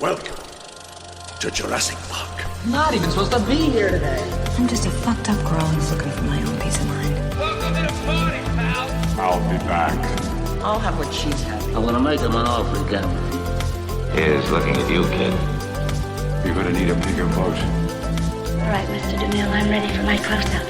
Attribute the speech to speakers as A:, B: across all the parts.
A: Welcome to Jurassic Park.
B: Not even supposed to be here today.
C: I'm just a fucked up girl who's looking for my own peace of mind.
D: Welcome to the party, pal.
A: I'll be back.
B: I'll have what she's having.
E: I'm gonna make him an offer again.
F: Here's looking at you, kid.
A: You're gonna need a bigger boat.
C: All right, Mr. DeMille, I'm ready for my close-up.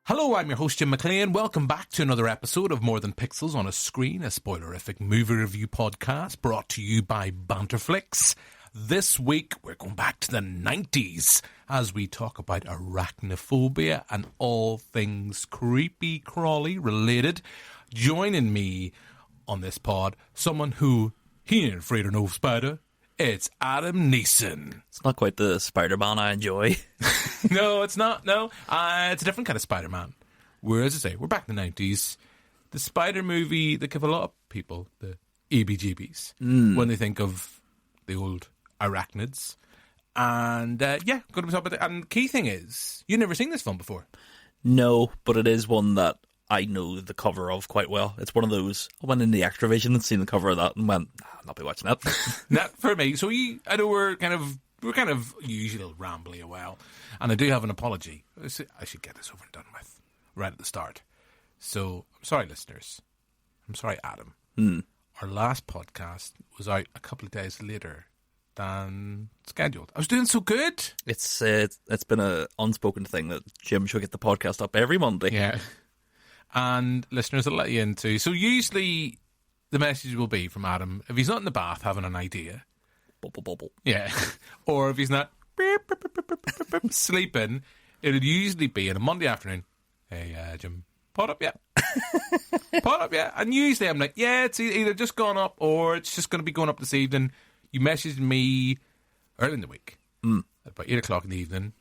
G: Hello, I'm your host Jim McLean. Welcome back to another episode of More Than Pixels on a Screen, a spoilerific movie review podcast brought to you by Banterflix. This week, we're going back to the 90s as we talk about arachnophobia and all things creepy crawly related. Joining me on this pod, someone who he ain't afraid of no spider. It's Adam Neeson.
H: It's not quite the Spider-Man I enjoy.
G: No, it's not. No, it's a different kind of Spider-Man. Whereas I say, we're back in the 90s. The Spider movie that give a lot of people the EBGBs when they think of the old arachnids. And yeah, going to be talking about it. And the key thing is, you've never seen this film before.
H: No, but it is one that I know the cover of quite well. It's one of those, I went in the extra vision and seen the cover of that and went, I'll not be watching that.
G: Not for me. So I know we're kind of usually rambly a while. And I do have an apology. I should get this over and done with right at the start. So, I'm sorry, listeners. I'm sorry, Adam. Our last podcast was out a couple of days later than scheduled. I was doing so good.
H: It's been an unspoken thing that Jim should get the podcast up every Monday.
G: Yeah. And listeners, I'll let you into. So usually the message will be from Adam, if he's not in the bath having an idea.
H: Bubble.
G: Yeah. Or if he's not sleeping, it'll usually be on a Monday afternoon. Hey, Jim, pot up yet? Pot up yet? And usually I'm like, yeah, it's either just gone up or it's just going to be going up this evening. You messaged me early in the week, about 8 o'clock in the evening.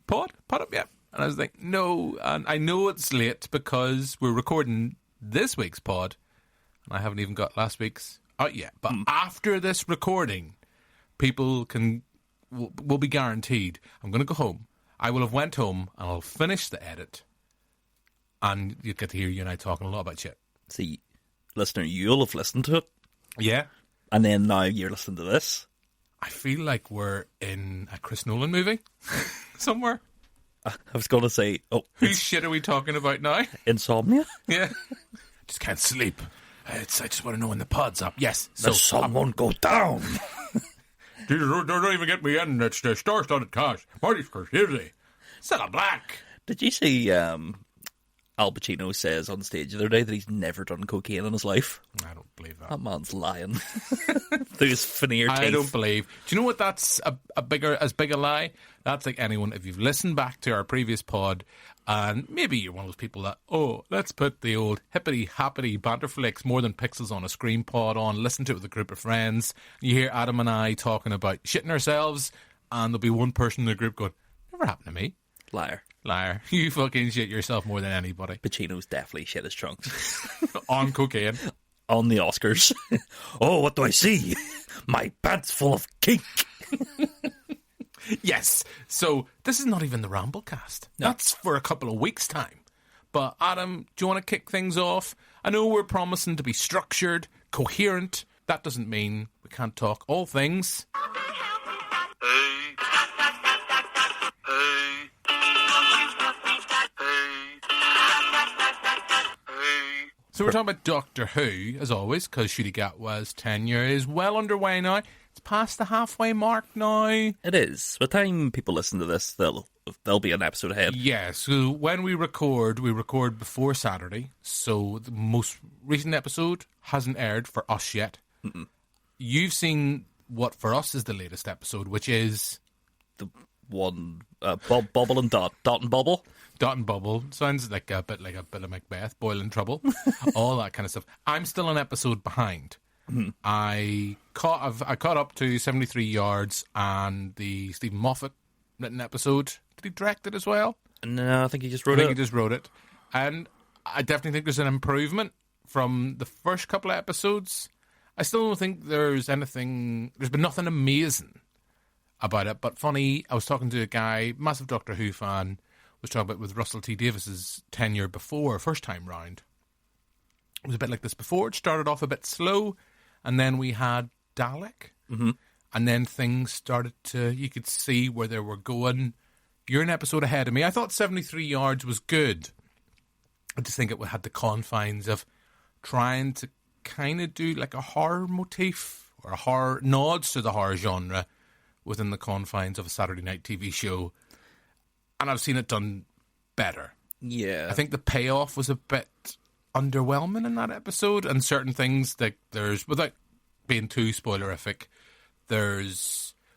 G: Pot up yet? And I was like, no. And I know it's late because we're recording this week's pod, and I haven't even got last week's out yet. But after this recording, people will be guaranteed. I'm going to go home. I will have went home, and I'll finish the edit, and you'll get to hear you and I talking a lot about shit.
H: See, listener, you'll have listened to it.
G: Yeah.
H: And then now you're listening to this.
G: I feel like we're in a Chris Nolan movie somewhere.
H: I was going to say,
G: Whose shit are we talking about now?
H: Insomnia?
G: Yeah. Just can't sleep. I just want to know when the pod's up. Yes.
H: So someone go down.
G: Don't even get me in. It's the star-studded cast. Marty Scorsese. Stella Black.
H: Did you see Al Pacino says on stage the other day that he's never done cocaine in his life?
G: I don't believe that.
H: That man's lying. Through his veneer teeth.
G: I don't believe. Do you know what that's as big a lie? That's like anyone, if you've listened back to our previous pod, and maybe you're one of those people that, let's put the old hippity-happity Banterflix More Than Pixels on a Screen pod on, listen to it with a group of friends, you hear Adam and I talking about shitting ourselves, and there'll be one person in the group going, never happened to me.
H: Liar.
G: You fucking shit yourself more than anybody.
H: Pacino's definitely shit his trunks.
G: On cocaine.
H: On the Oscars. Oh, what do I see? My pants full of cake.
G: Yes. So this is not even the Ramblecast.
H: No.
G: That's for a couple of weeks' time. But Adam, do you want to kick things off? I know we're promising to be structured, coherent. That doesn't mean we can't talk all things. So we're talking about Doctor Who, as always, because Shooty Gatwa's tenure is well underway now. It's past the halfway mark now.
H: It is. By the time people listen to this, there'll be an episode ahead.
G: Yeah, so when we record before Saturday. So the most recent episode hasn't aired for us yet. Mm-mm. You've seen what for us is the latest episode, which is...
H: The one, Bubble and Dot. Dot and Bubble.
G: Dot and Bubble. Sounds like a bit of Macbeth, boiling trouble. All that kind of stuff. I'm still an episode behind. Mm-hmm. I caught up to 73 Yards and the Stephen Moffat written episode. Did he direct it as well?
H: No, I think he just wrote it.
G: He just wrote it. And I definitely think there's an improvement from the first couple of episodes. I still don't think there's been nothing amazing about it. But funny, I was talking to a guy, massive Doctor Who fan, was talking about with Russell T Davis's tenure before, first time round. It was a bit like this before. It started off a bit slow, and then we had Dalek, and then things started to, you could see where they were going. You're an episode ahead of me. I thought 73 yards was good. I just think it had the confines of trying to kind of do like a horror motif or a horror nods to the horror genre within the confines of a Saturday night TV show. And I've seen it done better.
H: Yeah.
G: I think the payoff was a bit underwhelming in that episode, and certain things that there's, without being too spoilerific,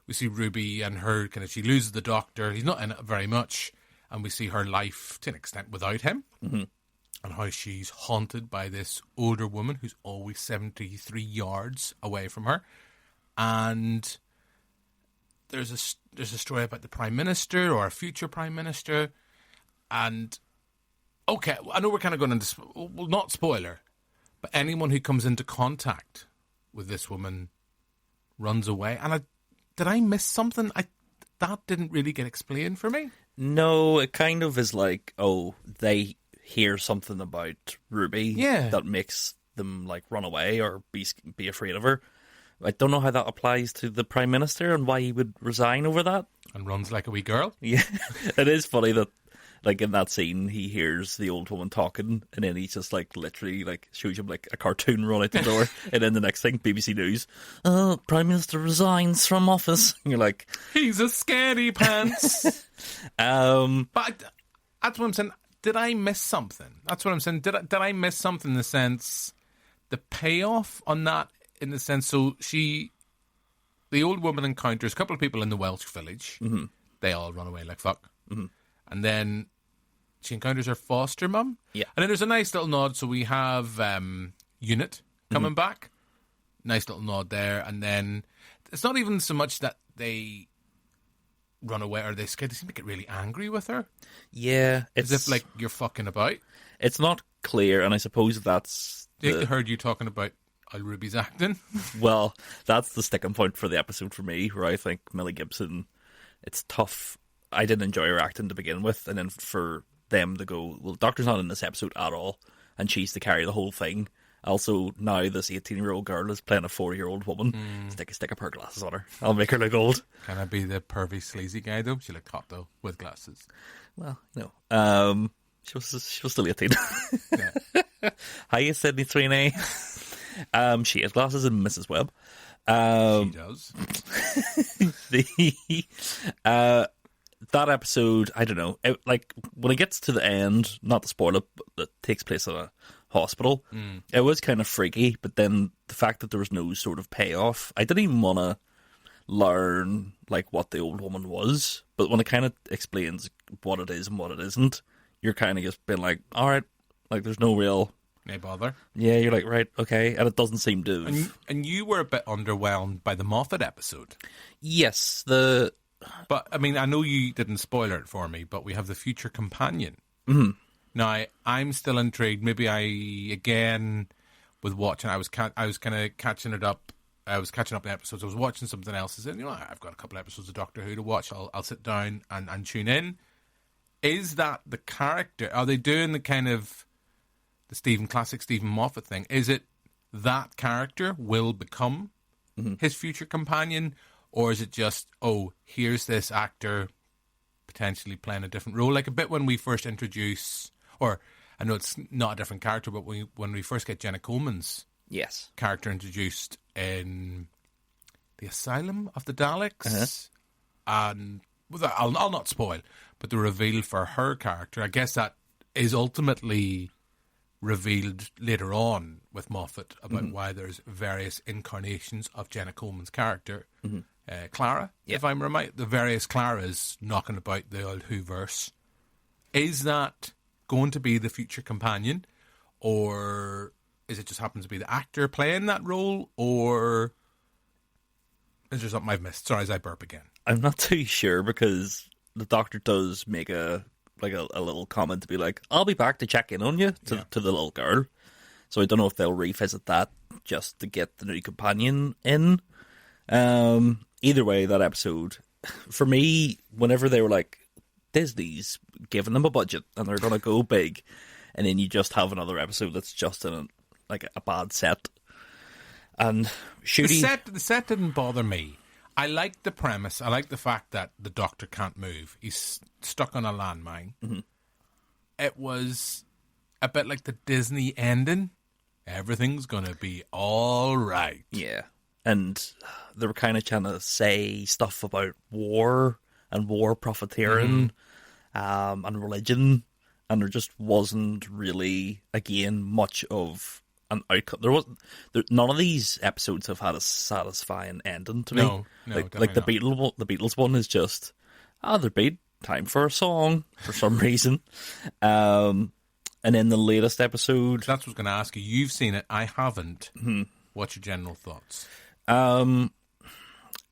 G: we see Ruby and her kind of, she loses the doctor. He's not in it very much, and we see her life to an extent without him, and how she's haunted by this older woman who's always 73 yards away from her. And there's a story about the Prime Minister or a future Prime Minister, and okay, I know we're kind of going into, well, not spoiler, but anyone who comes into contact with this woman runs away. And did I miss something? That didn't really get explained for me.
H: No, it kind of is like, oh, they hear something about Ruby that makes them like run away or be afraid of her. I don't know how that applies to the Prime Minister and why he would resign over that.
G: And runs like a wee girl.
H: Yeah, it is funny that, like, in that scene, he hears the old woman talking, and then he just, like, literally, like, shows him, like, a cartoon run out the door, and then the next thing, BBC News, oh, Prime Minister resigns from office. And you're like...
G: He's a scaredy pants. But that's what I'm saying. Did I miss something? That's what I'm saying. Did I miss something in the sense... The payoff on that, in the sense, so the old woman encounters a couple of people in the Welsh village. Mm-hmm. They all run away like fuck. Mm-hmm. And then... she encounters her foster mum.
H: Yeah.
G: And then there's a nice little nod. So we have Unit coming back. Nice little nod there. And then it's not even so much that they run away or they seem to get really angry with her.
H: Yeah.
G: As if, like, you're fucking about.
H: It's not clear, and I suppose that's...
G: I heard you talking about how Ruby's acting.
H: Well, that's the sticking point for the episode for me, where I think Millie Gibson, it's tough. I didn't enjoy her acting to begin with, and then for... them to go, well, Doctor's not in this episode at all, and she's to carry the whole thing. Also, now this 18-year-old girl is playing a 4-year-old woman. Stick a pair of glasses on her. I'll make her look old. Can I be the pervy, sleazy guy, though? She looked hot, though, with glasses. Well, no. She was still 18. Yeah. Hiya, Sydney 3A. She has glasses and Mrs. Webb.
G: She does.
H: That episode, I don't know, when it gets to the end, not to spoil it, but it takes place in a hospital, it was kind of freaky, but then the fact that there was no sort of payoff, I didn't even want to learn, like, what the old woman was, but when it kind of explains what it is and what it isn't, you're kind of just been like, alright, like, there's no real...
G: No bother.
H: Yeah, you're like, right, okay, and it doesn't seem to...
G: And you were a bit underwhelmed by the Moffat episode.
H: Yes,
G: But, I mean, I know you didn't spoil it for me, but we have the future companion. Mm-hmm. Now, I'm still intrigued. Maybe again, with watching, I was kind of catching it up. I was catching up in episodes. I was watching something else. I said, I've got a couple of episodes of Doctor Who to watch. I'll sit down and tune in. Is that the character? Are they doing the kind of the classic Stephen Moffat thing? Is it that character will become his future companion? Or is it just, here's this actor potentially playing a different role? Like a bit when we first introduce, or I know it's not a different character, but when we first get Jenna Coleman's character introduced in the Asylum of the Daleks, and I'll not spoil, but the reveal for her character, I guess that is ultimately revealed later on with Moffat about why there's various incarnations of Jenna Coleman's character. Clara, if I'm right, the various Claras knocking about the old Whoverse. Is that going to be the future companion, or is it just happens to be the actor playing that role, or is there something I've missed? Sorry, as I burp again.
H: I'm not too sure, because the Doctor does make a little comment to be like, I'll be back to check in on you, to the little girl. So I don't know if they'll revisit that just to get the new companion in. Either way, that episode, for me, whenever they were like, Disney's giving them a budget and they're going to go big, and then you just have another episode that's just in like a bad set. And Shooty...
G: The set didn't bother me. I liked the premise. I liked the fact that the Doctor can't move. He's stuck on a landmine.
H: Mm-hmm.
G: It was a bit like the Disney ending. Everything's going to be all right.
H: Yeah. And they were kind of trying to say stuff about war and war profiteering and religion. And there just wasn't really, again, much of an outcome. None of these episodes have had a satisfying ending to me.
G: No,
H: like
G: definitely
H: the Beatles one is just they're beat, time for a song for some reason. And in the latest episode,
G: that's what I was going to ask you. You've seen it, I haven't. What's your general thoughts?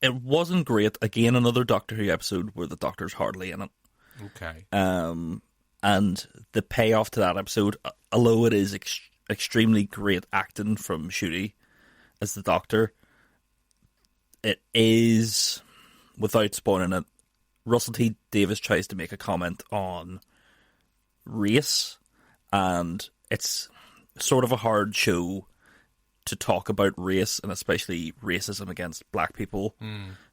H: it wasn't great. Again, another Doctor Who episode where the Doctor's hardly in it.
G: Okay.
H: And the payoff to that episode, although it is extremely great acting from Shooty as the Doctor, it is, without spoiling it, Russell T Davies tries to make a comment on race, and it's sort of a hard show to talk about race, and especially racism against black people,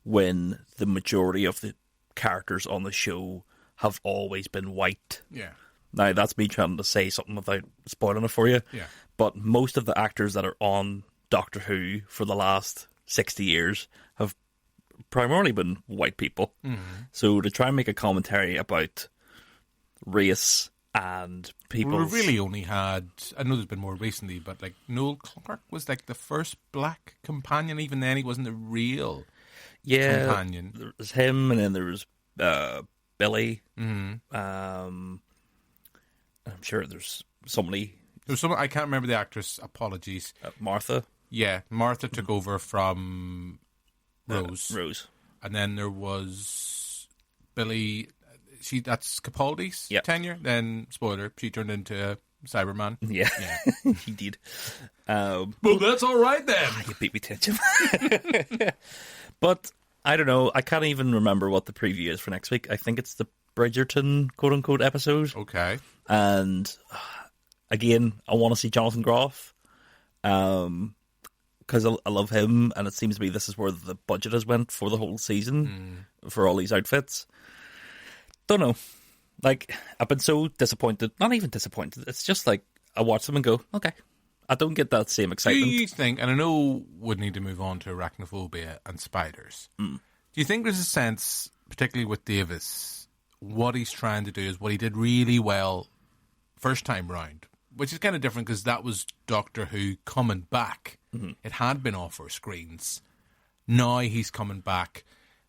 H: when the majority of the characters on the show have always been white.
G: Yeah.
H: Now, that's me trying to say something without spoiling it for you.
G: Yeah.
H: But most of the actors that are on Doctor Who for the last 60 years have primarily been white people. So to try and make a commentary about race and people...
G: Well, we really only had... I know there's been more recently, but like Noel Clarke was like the first black companion. Even then, he wasn't a real companion.
H: There was him, and then there was Billy. I'm sure there's somebody...
G: There's someone, I can't remember the actress, apologies.
H: Martha.
G: Yeah, Martha took over from Rose.
H: Rose.
G: And then there was Billy... That's Capaldi's tenure. Then, spoiler, she turned into Cyberman.
H: Yeah. He did.
G: Well, that's all right then.
H: You beat me to it. But, I don't know, I can't even remember what the preview is for next week. I think it's the Bridgerton, quote-unquote, episode.
G: Okay.
H: And, again, I want to see Jonathan Groff. Because I love him, and it seems to me this is where the budget has went for the whole season, for all these outfits. Don't know. Like, I've been so disappointed. Not even disappointed. It's just like, I watch them and go, okay. I don't get that same excitement.
G: Do you think, and I know we'd need to move on to Arachnophobia and spiders, do you think there's a sense, particularly with Davis, what he's trying to do is what he did really well first time round, which is kind of different because that was Doctor Who coming back. It had been off our screens. Now he's coming back.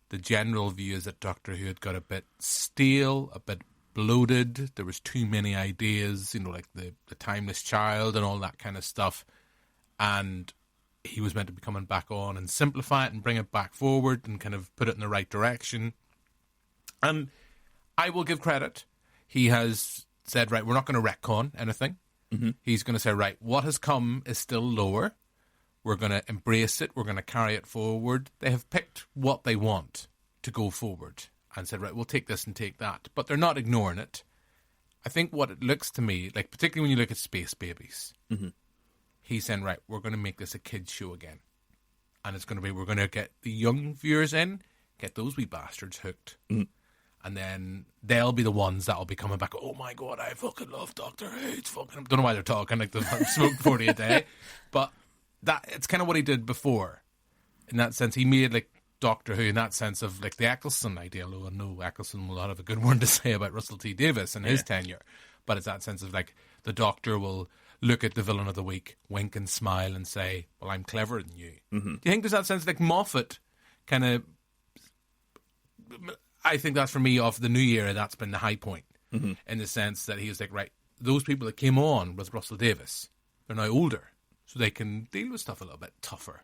G: The general view is that Doctor Who had got a bit stale, a bit bloated. There was too many ideas, like the Timeless Child and all that kind of stuff. And he was meant to be coming back on and simplify it and bring it back forward and kind of put it in the right direction. And I will give credit. He has said, right, we're not going to retcon anything. He's going to say, right, what has come is still lower. We're going to embrace it. We're going to carry it forward. They have picked what they want to go forward and said, right, we'll take this and take that. But they're not ignoring it. I think what it looks to me, like particularly when you look at Space Babies, he's saying, right, we're going to make this a kid's show again. And it's going to be, we're going to get the young viewers in, get those wee bastards hooked. And then they'll be the ones that'll be coming back, oh my God, I fucking love Doctor Who. It's fucking... Don't know why they're talking like they've smoked 40 a day. But... it's kind of what he did before. In that sense, he made like Doctor Who in that sense of like the Eccleston idea. Although I know Eccleston will not have a good word to say about Russell T Davies and his tenure. But it's that sense of like the Doctor will look at the villain of the week, wink and smile and say, well, I'm cleverer than you. Do you think there's that sense like Moffat kind of... I think that's for me of the new era, that's been the high point. In the sense that he was like, right, those people that came on with Russell Davies, they're now older. So they can deal with stuff a little bit tougher.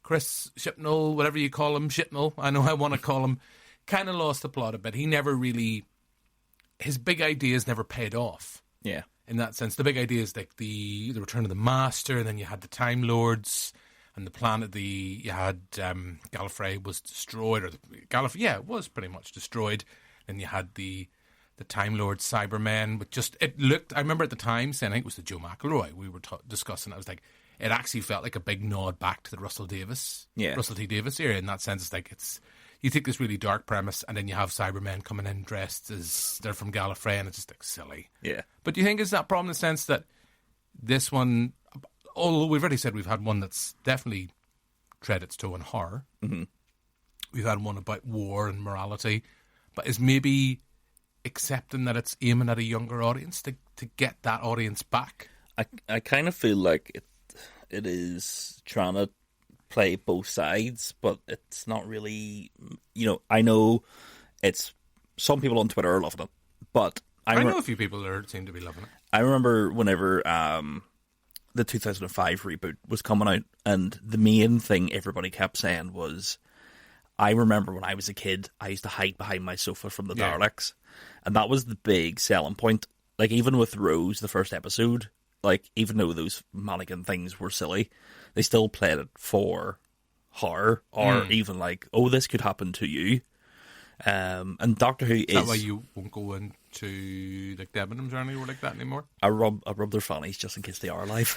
G: Chris Chibnall, whatever you call him, Chibnall, I know I want to call him, kind of lost the plot a bit. He never really... His big ideas never paid off.
H: Yeah.
G: In that sense. The big ideas like the Return of the Master, and then you had the Time Lords, and the planet, you had Gallifrey was destroyed, or Gallifrey, it was pretty much destroyed. Then you had the the Time Lord Cybermen, but just it looked. I remember at the time saying, I think it was the Joe McElroy we were discussing. I was like, it actually felt like a big nod back to the Russell T Davis era. In that sense, it's like you take this really dark premise, and then you have Cybermen coming in dressed as they're from Gallifrey, and it's just like silly.
H: Yeah.
G: But do you think is that problem in the sense that this one, although we've already said we've had one that's definitely tread its toe in horror, we've had one about war and morality, but is maybe accepting that it's aiming at a younger audience to get that audience back?
H: I kind of feel like it is trying to play both sides, but it's not really. I know it's some people on Twitter are loving it, but
G: I know a few people that seem to be loving it.
H: I remember whenever the 2005 reboot was coming out, and the main thing everybody kept saying was, I remember when I was a kid, I used to hide behind my sofa from the Daleks, and that was the big selling point. Like, even with Rose, the first episode, like, even though those mannequin things were silly, they still played it for horror, or even like, oh, this could happen to you. And Doctor Who is
G: that why you won't go into like Debenhams or anywhere like that anymore?
H: I rub their fannies just in case they are alive.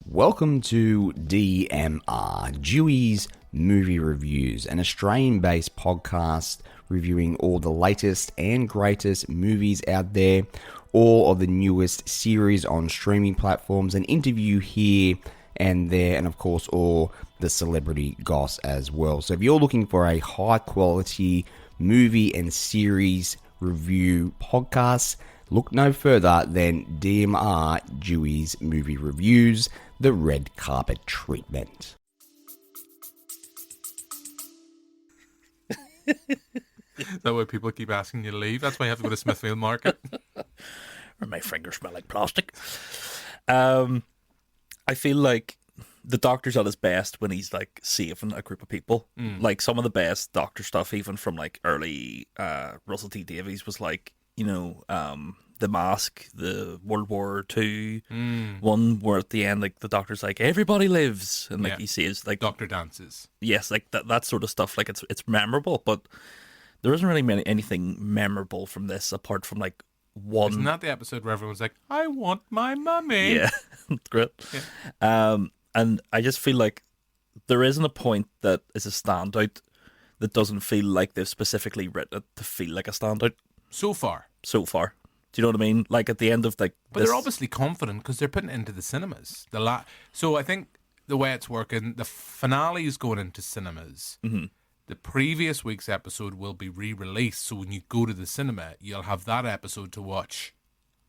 E: Welcome to DMR, Dewey's Movie Reviews, an Australian-based podcast reviewing all the latest and greatest movies out there, all of the newest series on streaming platforms, an interview here and there, and of course all the celebrity goss as well. So if you're looking for a high-quality movie and series review podcast, look no further than DMR, Dewey's Movie Reviews, the red carpet treatment.
G: That way people keep asking you to leave. That's why you have to go to Smithfield Market.
H: Or my fingers smell like plastic. I feel like the Doctor's at his best when he's like saving a group of people. Like some of the best Doctor stuff, even from like early Russell T Davies, was like, The Mask, the World War II one, where at the end, like the Doctor's like, everybody lives, and like he says, like
G: Doctor dances.
H: Yes, like that sort of stuff. Like it's memorable, but there isn't really anything memorable from this apart from like one.
G: Isn't that the episode where everyone's like, I want my mummy?
H: Yeah, great. Yeah. And I just feel like there isn't a point that is a standout that doesn't feel like they've specifically written it to feel like a standout.
G: So far.
H: Do you know what I mean? Like at the end of like,
G: but they're obviously confident because they're putting it into the cinemas. So I think the way it's working, the finale is going into cinemas. Mm-hmm. The previous week's episode will be re-released, so when you go to the cinema, you'll have that episode to watch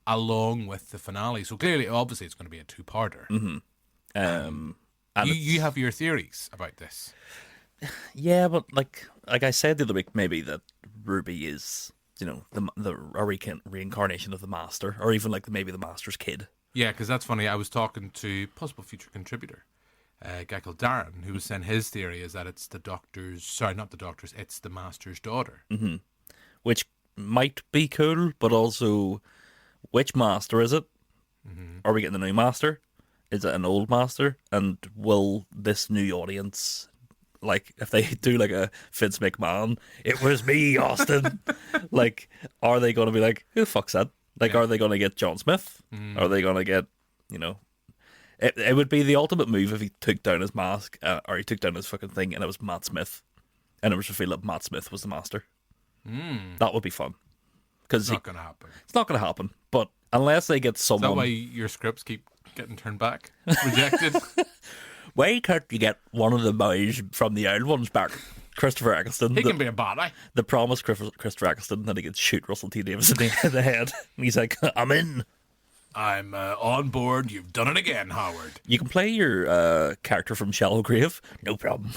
G: along with the finale. So clearly, obviously, it's going to be a two-parter.
H: Mm-hmm. And
G: you have your theories about this.
H: Yeah, but like I said the other week, maybe that Ruby is, the reincarnation of the Master, or even like maybe the Master's kid.
G: Yeah, because that's funny. I was talking to possible future contributor, a guy called Darren, who was saying his theory is that it's it's the Master's daughter.
H: Mm-hmm. Which might be cool, but also, which Master is it? Mm-hmm. Are we getting a new Master? Is it an old Master? And will this new audience, like, if they do like a Vince McMahon, it was me, Austin, like, are they going to be like, who the fuck's that? Like, are they going to get John Smith? Are they going to get, It would be the ultimate move if he took down his mask, or he took down his fucking thing, and it was Matt Smith, and it was revealed that Matt Smith was the Master. That would be fun.
G: It's not going to happen.
H: It's not going to happen. But unless they get someone,
G: is that why your scripts keep getting turned back, rejected?
H: Why can't you get one of the boys from the old ones back? Christopher Eccleston.
G: He can be a body.
H: The promise, Christopher Eccleston, that he could shoot Russell T Davies in the head. And he's like, I'm in.
G: I'm on board. You've done it again, Howard.
H: You can play your character from Shallow Grave. No problem.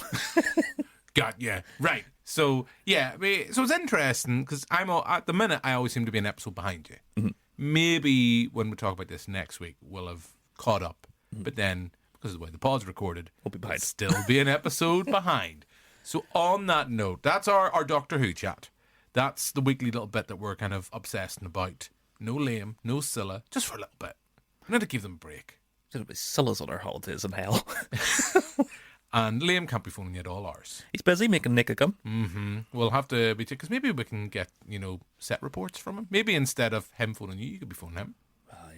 G: Got ya. Right. So, yeah. So it's interesting because at the minute, I always seem to be an episode behind you. Mm-hmm. Maybe when we talk about this next week, we'll have caught up. Mm-hmm. But then, because of the way the pod's recorded,
H: we'll be behind.
G: Still be an episode behind. So on that note, that's our Doctor Who chat. That's the weekly little bit that we're kind of obsessing about. No Liam, no Scylla, just for a little bit. I need to give them a break.
H: It'll be Silla's on our holidays in hell.
G: And Liam can't be phoning you at all hours.
H: He's busy making Nick a gum.
G: We'll have to be... Because maybe we can get, set reports from him. Maybe instead of him phoning you could be phoning him.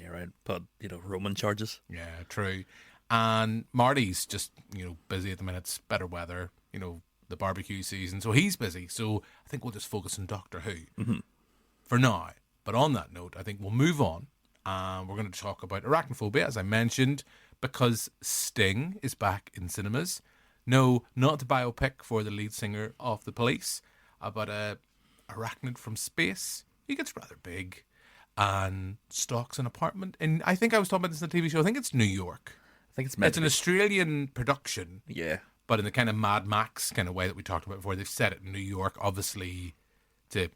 H: You're right. But, Roman charges.
G: Yeah, true. And Marty's just, busy at the minute. It's better weather, the barbecue season. So he's busy. So I think we'll just focus on Doctor Who for now. But on that note, I think we'll move on. We're going to talk about Arachnophobia, as I mentioned, because Sting is back in cinemas. No, not the biopic for the lead singer of The Police, but a arachnid from space. He gets rather big and stalks an apartment. And I think I was talking about this in the TV show. I think it's New York.
H: I think it's
G: an Australian production.
H: Yeah.
G: But in the kind of Mad Max kind of way that we talked about before, they've set it in New York, obviously, to,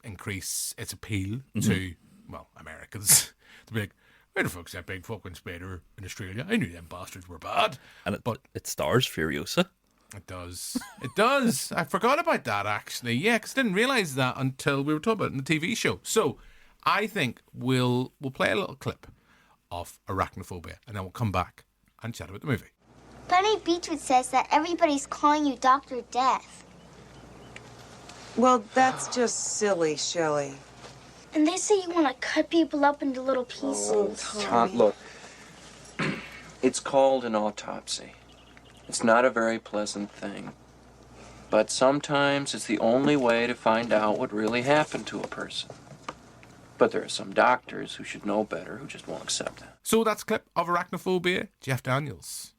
G: increase its appeal to, Americans. To be like, where the fuck's that big fucking spider in Australia? I knew them bastards were bad.
H: And it stars Furiosa.
G: It does. It does. I forgot about that, actually. Yeah, because I didn't realise that until we were talking about it in the TV show. So, I think we'll play a little clip of Arachnophobia, and then we'll come back and chat about the movie.
I: Bunny Beachwood says that everybody's calling you Dr. Death.
J: Well, that's just silly, Shelley.
I: And they say you want to cut people up into little pieces.
K: Look, it's called an autopsy. It's not a very pleasant thing. But sometimes it's the only way to find out what really happened to a person. But there are some doctors who should know better who just won't accept that.
G: So that's a clip of Arachnophobia, Jeff Daniels.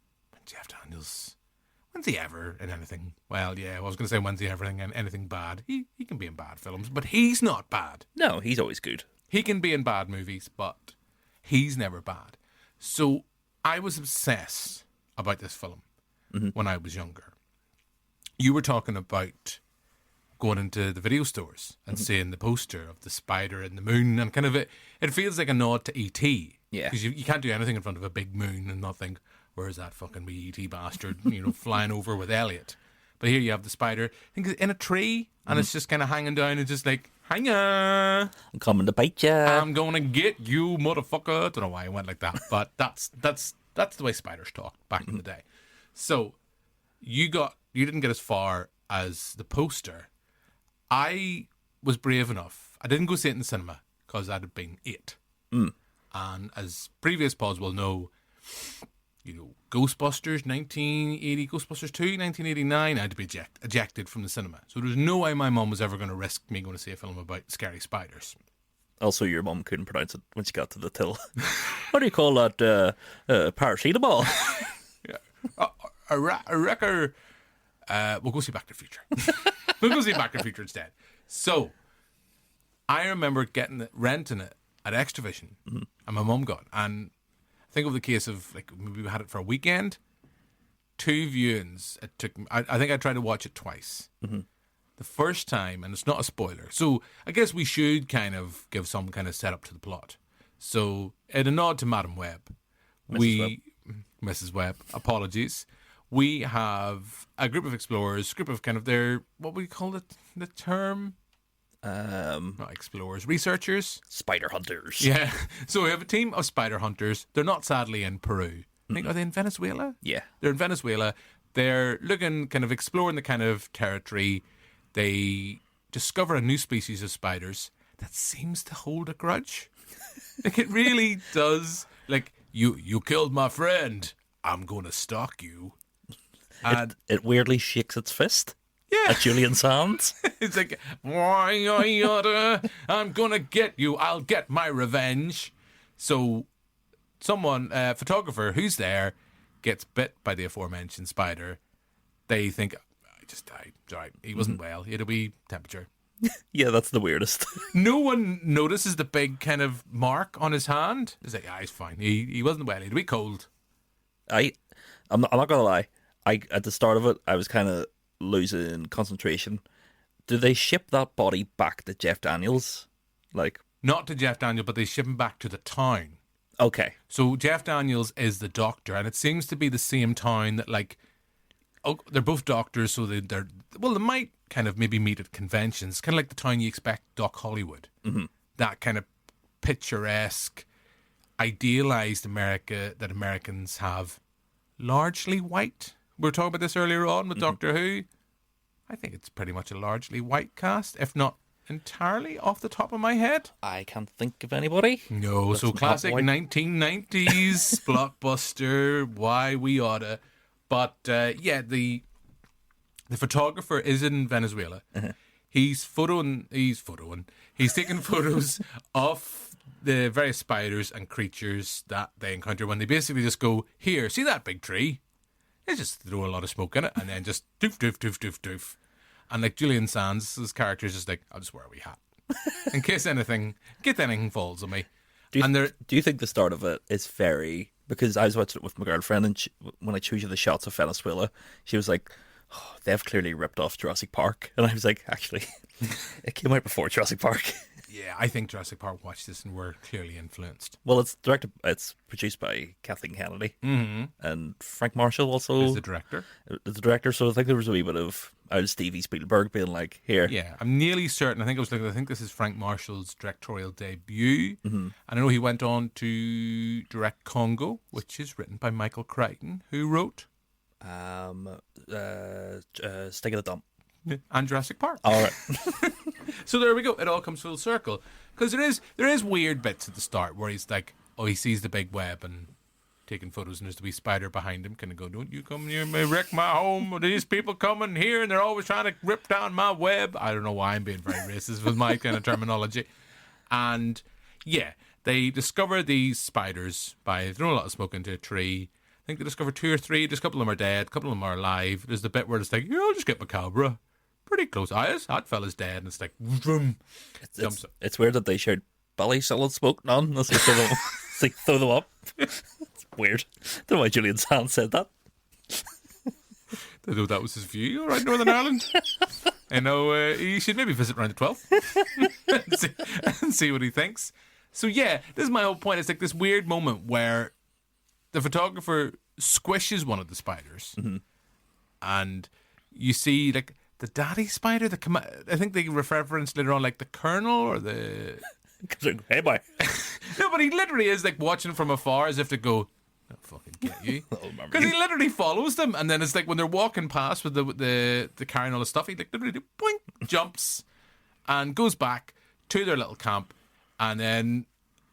G: When's he ever in anything? Well, yeah, I was going to say when's he ever in anything bad. He can be in bad films, but he's not bad.
H: No, he's always good.
G: He can be in bad movies, but he's never bad. So I was obsessed about this film when I was younger. You were talking about going into the video stores and seeing the poster of the spider and the moon, and kind of it feels like a nod to E.T.
H: Yeah.
G: Because you can't do anything in front of a big moon and not think, where's that fucking wee E.T. bastard, flying over with Elliot. But here you have the spider, I think it's in a tree, and it's just kind of hanging down and just like, hiya,
H: I'm coming to bite you.
G: I'm going to get you, motherfucker. I don't know why I went like that, but that's the way spiders talked back in the day. So you didn't get as far as the poster. I was brave enough. I didn't go see it in the cinema because I'd have been 8. And as previous pods will know, Ghostbusters 1980, Ghostbusters 2 1989, I had to be ejected from the cinema. So there's no way my mum was ever going to risk me going to see a film about scary spiders.
H: Also, your mum couldn't pronounce it when she got to the till. What do you call that? Paracetamol?
G: Yeah. A wrecker. We'll go see Back to the Future. We'll go see Back to the Future instead. So, I remember renting it at Extravision, and my mum got it. And think of the case of, like, maybe we had it for a weekend. 2 viewings. It took. I think I tried to watch it twice. The first time, and it's not a spoiler, so I guess we should kind of give some kind of setup to the plot. So, in a nod to Madam Web, Mrs. Webb, apologies. We have a group of explorers, group of kind of their, what would we call it, the term? Not explorers, researchers.
H: Spider hunters.
G: Yeah. So we have a team of spider hunters. They're not sadly in Peru. I think, are they in Venezuela?
H: Yeah.
G: They're in Venezuela. They're looking, kind of exploring the kind of territory. They discover a new species of spiders that seems to hold a grudge. Like, it really does. Like, you killed my friend. I'm going to stalk you. And
H: it weirdly shakes its fist.
G: Yeah.
H: At Julian Sands.
G: It's like, I'm going to get you. I'll get my revenge. So someone, a photographer who's there, gets bit by the aforementioned spider. They think, I just died. Sorry, he wasn't well. He had a wee temperature.
H: Yeah, that's the weirdest.
G: No one notices the big kind of mark on his hand. It's like, he's fine. He wasn't well. He had a wee cold.
H: I'm not going to lie. At the start of it, I was kind of losing concentration. Do they ship that body back to Jeff Daniels? Like,
G: not to Jeff Daniels, but they ship him back to the town.
H: Okay.
G: So Jeff Daniels is the doctor, and it seems to be the same town that, like, they're both doctors, so they might kind of maybe meet at conventions, kind of like the town you expect Doc Hollywood. That kind of picturesque, idealized America that Americans have largely white. We were talking about this earlier on with Doctor Who. I think it's pretty much a largely white cast, if not entirely off the top of my head.
H: I can't think of anybody.
G: No,
H: that's
G: so classic 1990s blockbuster, why we oughta. But yeah, the photographer is in Venezuela. He's taking photos of the various spiders and creatures that they encounter when they basically just go, here, see that big tree? They just throw a lot of smoke in it and then just doof, doof, doof, doof, doof. And like Julian Sands' character is just like, I'll just wear a wee hat. In case anything falls on me.
H: Do you think the start of it is very... Because I was watching it with my girlfriend, and when I showed you the shots of Venezuela, she was like, oh, they've clearly ripped off Jurassic Park. And I was like, actually, it came out before Jurassic Park.
G: Yeah, I think Jurassic Park watched this and were clearly influenced.
H: Well, it's produced by Kathleen Kennedy, and Frank Marshall also
G: is the director.
H: So I think there was a wee bit of Stevie Spielberg being like, here.
G: Yeah, I'm nearly certain. I think this is Frank Marshall's directorial debut, and I know he went on to direct Congo, which is written by Michael Crichton, who wrote
H: Sting of the Dump
G: and Jurassic Park.
H: All right.
G: So there we go. It all comes full circle, because there is weird bits at the start where he's like, oh, he sees the big web and taking photos, and there's the wee spider behind him. Can I go? Don't you come near me, wreck my home? These people coming here and they're always trying to rip down my web. I don't know why I'm being very racist with my kind of terminology. And yeah, they discover these spiders by throwing a lot of smoke into a tree. I think they discover 2 or 3. Just a couple of them are dead, a couple of them are alive. There's the bit where it's like, yeah, I'll just get macabre. Pretty close. That fella's dead, and it's like, vroom,
H: it's weird that they shared belly solid smoke none. That's like throw them up. It's weird. I don't know why Julian Sands said that.
G: I know that was his view. All right, Northern Ireland. I know you should maybe visit around the 12th and see what he thinks. So yeah, this is my whole point. It's like this weird moment where the photographer squishes one of the spiders, and you see like the daddy spider. I think they reference later on like the colonel or the.
H: Hey, boy.
G: No, but he literally is like watching from afar as if to go, I'll fucking get you. Because he literally follows them, and then it's like when they're walking past with the carrying all the stuff, he like literally boink, jumps and goes back to their little camp, and then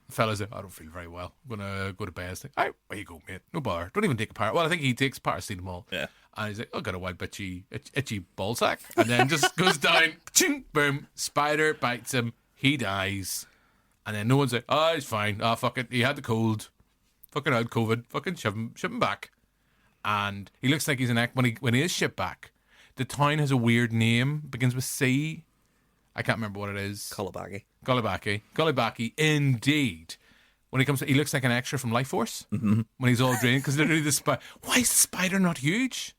G: the fella's like, I don't feel very well. I'm gonna go to bed. It's like, all right, where you go, mate? No bother. Don't even take a part. Well, I think he takes paracetamol.
H: Yeah.
G: And he's like, oh, got a wild itchy ball sack, and then just goes down, ching, boom, spider bites him, he dies. And then no one's like, oh, he's fine. Oh, fuck it. He had the cold. Fucking had COVID. Fucking ship him back. And he looks like he's an act. When he is shipped back, the town has a weird name. Begins with C. I can't remember what it is. Golibaki, indeed. When he comes, he looks like an extra from Life Force. When he's all drained. Because literally the spider. Why is the spider not huge?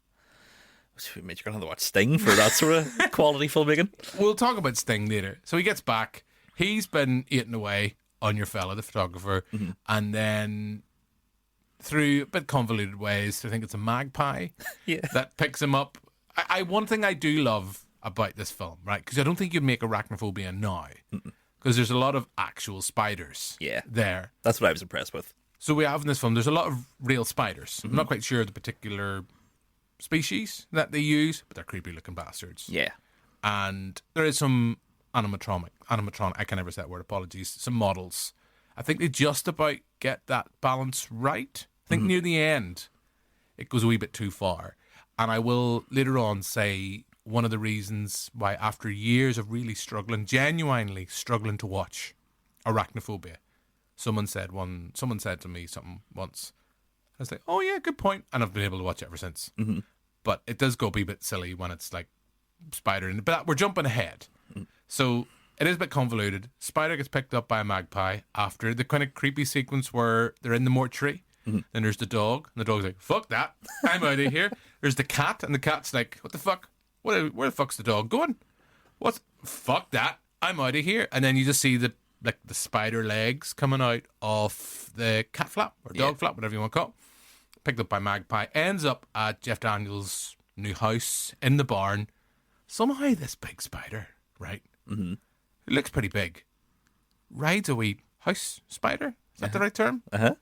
H: You're going to have to watch Sting for that sort of quality filmmaking.
G: We'll talk about Sting later. So he gets back. He's been eating away on your fella, the photographer, and then through a bit convoluted ways, I think it's a magpie that picks him up. One thing I do love about this film, right, because I don't think you'd make Arachnophobia now, because there's a lot of actual spiders there.
H: That's what I was impressed with.
G: So we have in this film, there's a lot of real spiders. I'm not quite sure the particular species that they use, but they're creepy looking bastards.
H: Yeah.
G: And there is some animatronic, I can never say that word, apologies, some models. I think they just about get that balance right. I think near the end, it goes a wee bit too far. And I will later on say one of the reasons why after years of really genuinely struggling to watch Arachnophobia, someone said to me something once. I was like, oh yeah, good point. And I've been able to watch it ever since. But it does go a wee bit silly when it's like spider. But we're jumping ahead. So it is a bit convoluted. Spider gets picked up by a magpie after the kind of creepy sequence where they're in the mortuary. Then there's the dog, and the dog's like, fuck that, I'm out of here. There's the cat, and the cat's like, what the fuck? Where the fuck's the dog going? What? Fuck that, I'm out of here. And then you just see the spider legs coming out of the cat flap, or dog flap, whatever you want to call it. Picked up by magpie, ends up at Jeff Daniels' new house in the barn. Somehow this big spider, right? It looks pretty big. Rides a wee house spider Is that the right term?
H: Uh-huh.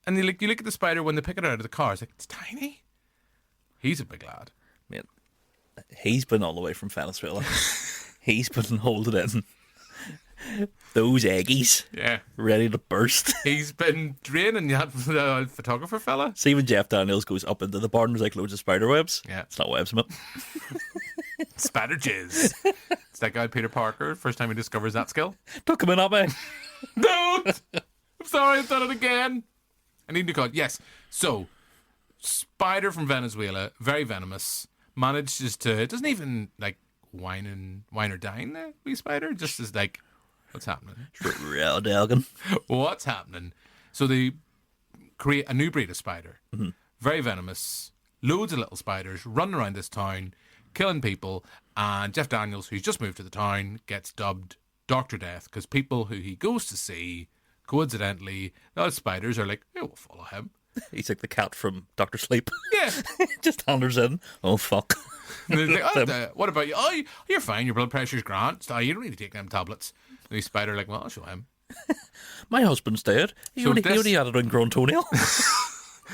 G: And you look at the spider when they pick it out of the car. It's like, it's tiny. He's a big lad.
H: Mate, he's been all the way from Venezuela. He's been holding in those eggies.
G: Yeah.
H: Ready to burst.
G: He's been draining the photographer fella.
H: See when Jeff Daniels goes up into the barn, there's like loads of spider webs.
G: Yeah.
H: It's not webs, mate.
G: Spider jizz. It's that guy, Peter Parker, first time he discovers that skill.
H: Don't come in at me.
G: Don't! I'm sorry, I've done it again. I need to call it. Yes. So, spider from Venezuela, very venomous, manages to, it doesn't even like wine or dine there, wee spider, just is like, what's happening?
H: Real Delgan.
G: What's happening? So they create a new breed of spider, very venomous, loads of little spiders running around this town, killing people, and Jeff Daniels, who's just moved to the town, gets dubbed Dr. Death, because people who he goes to see, coincidentally, those spiders are like, hey, we'll follow him.
H: He's like the cat from Dr. Sleep.
G: Yeah.
H: Just wanders in. Oh, fuck.
G: Like, what about you? Oh, you're fine. Your blood pressure's grand. So you don't need to take them tablets. And the spider like, well, I'll show him.
H: My husband's dead. He only had an ingrown toenail.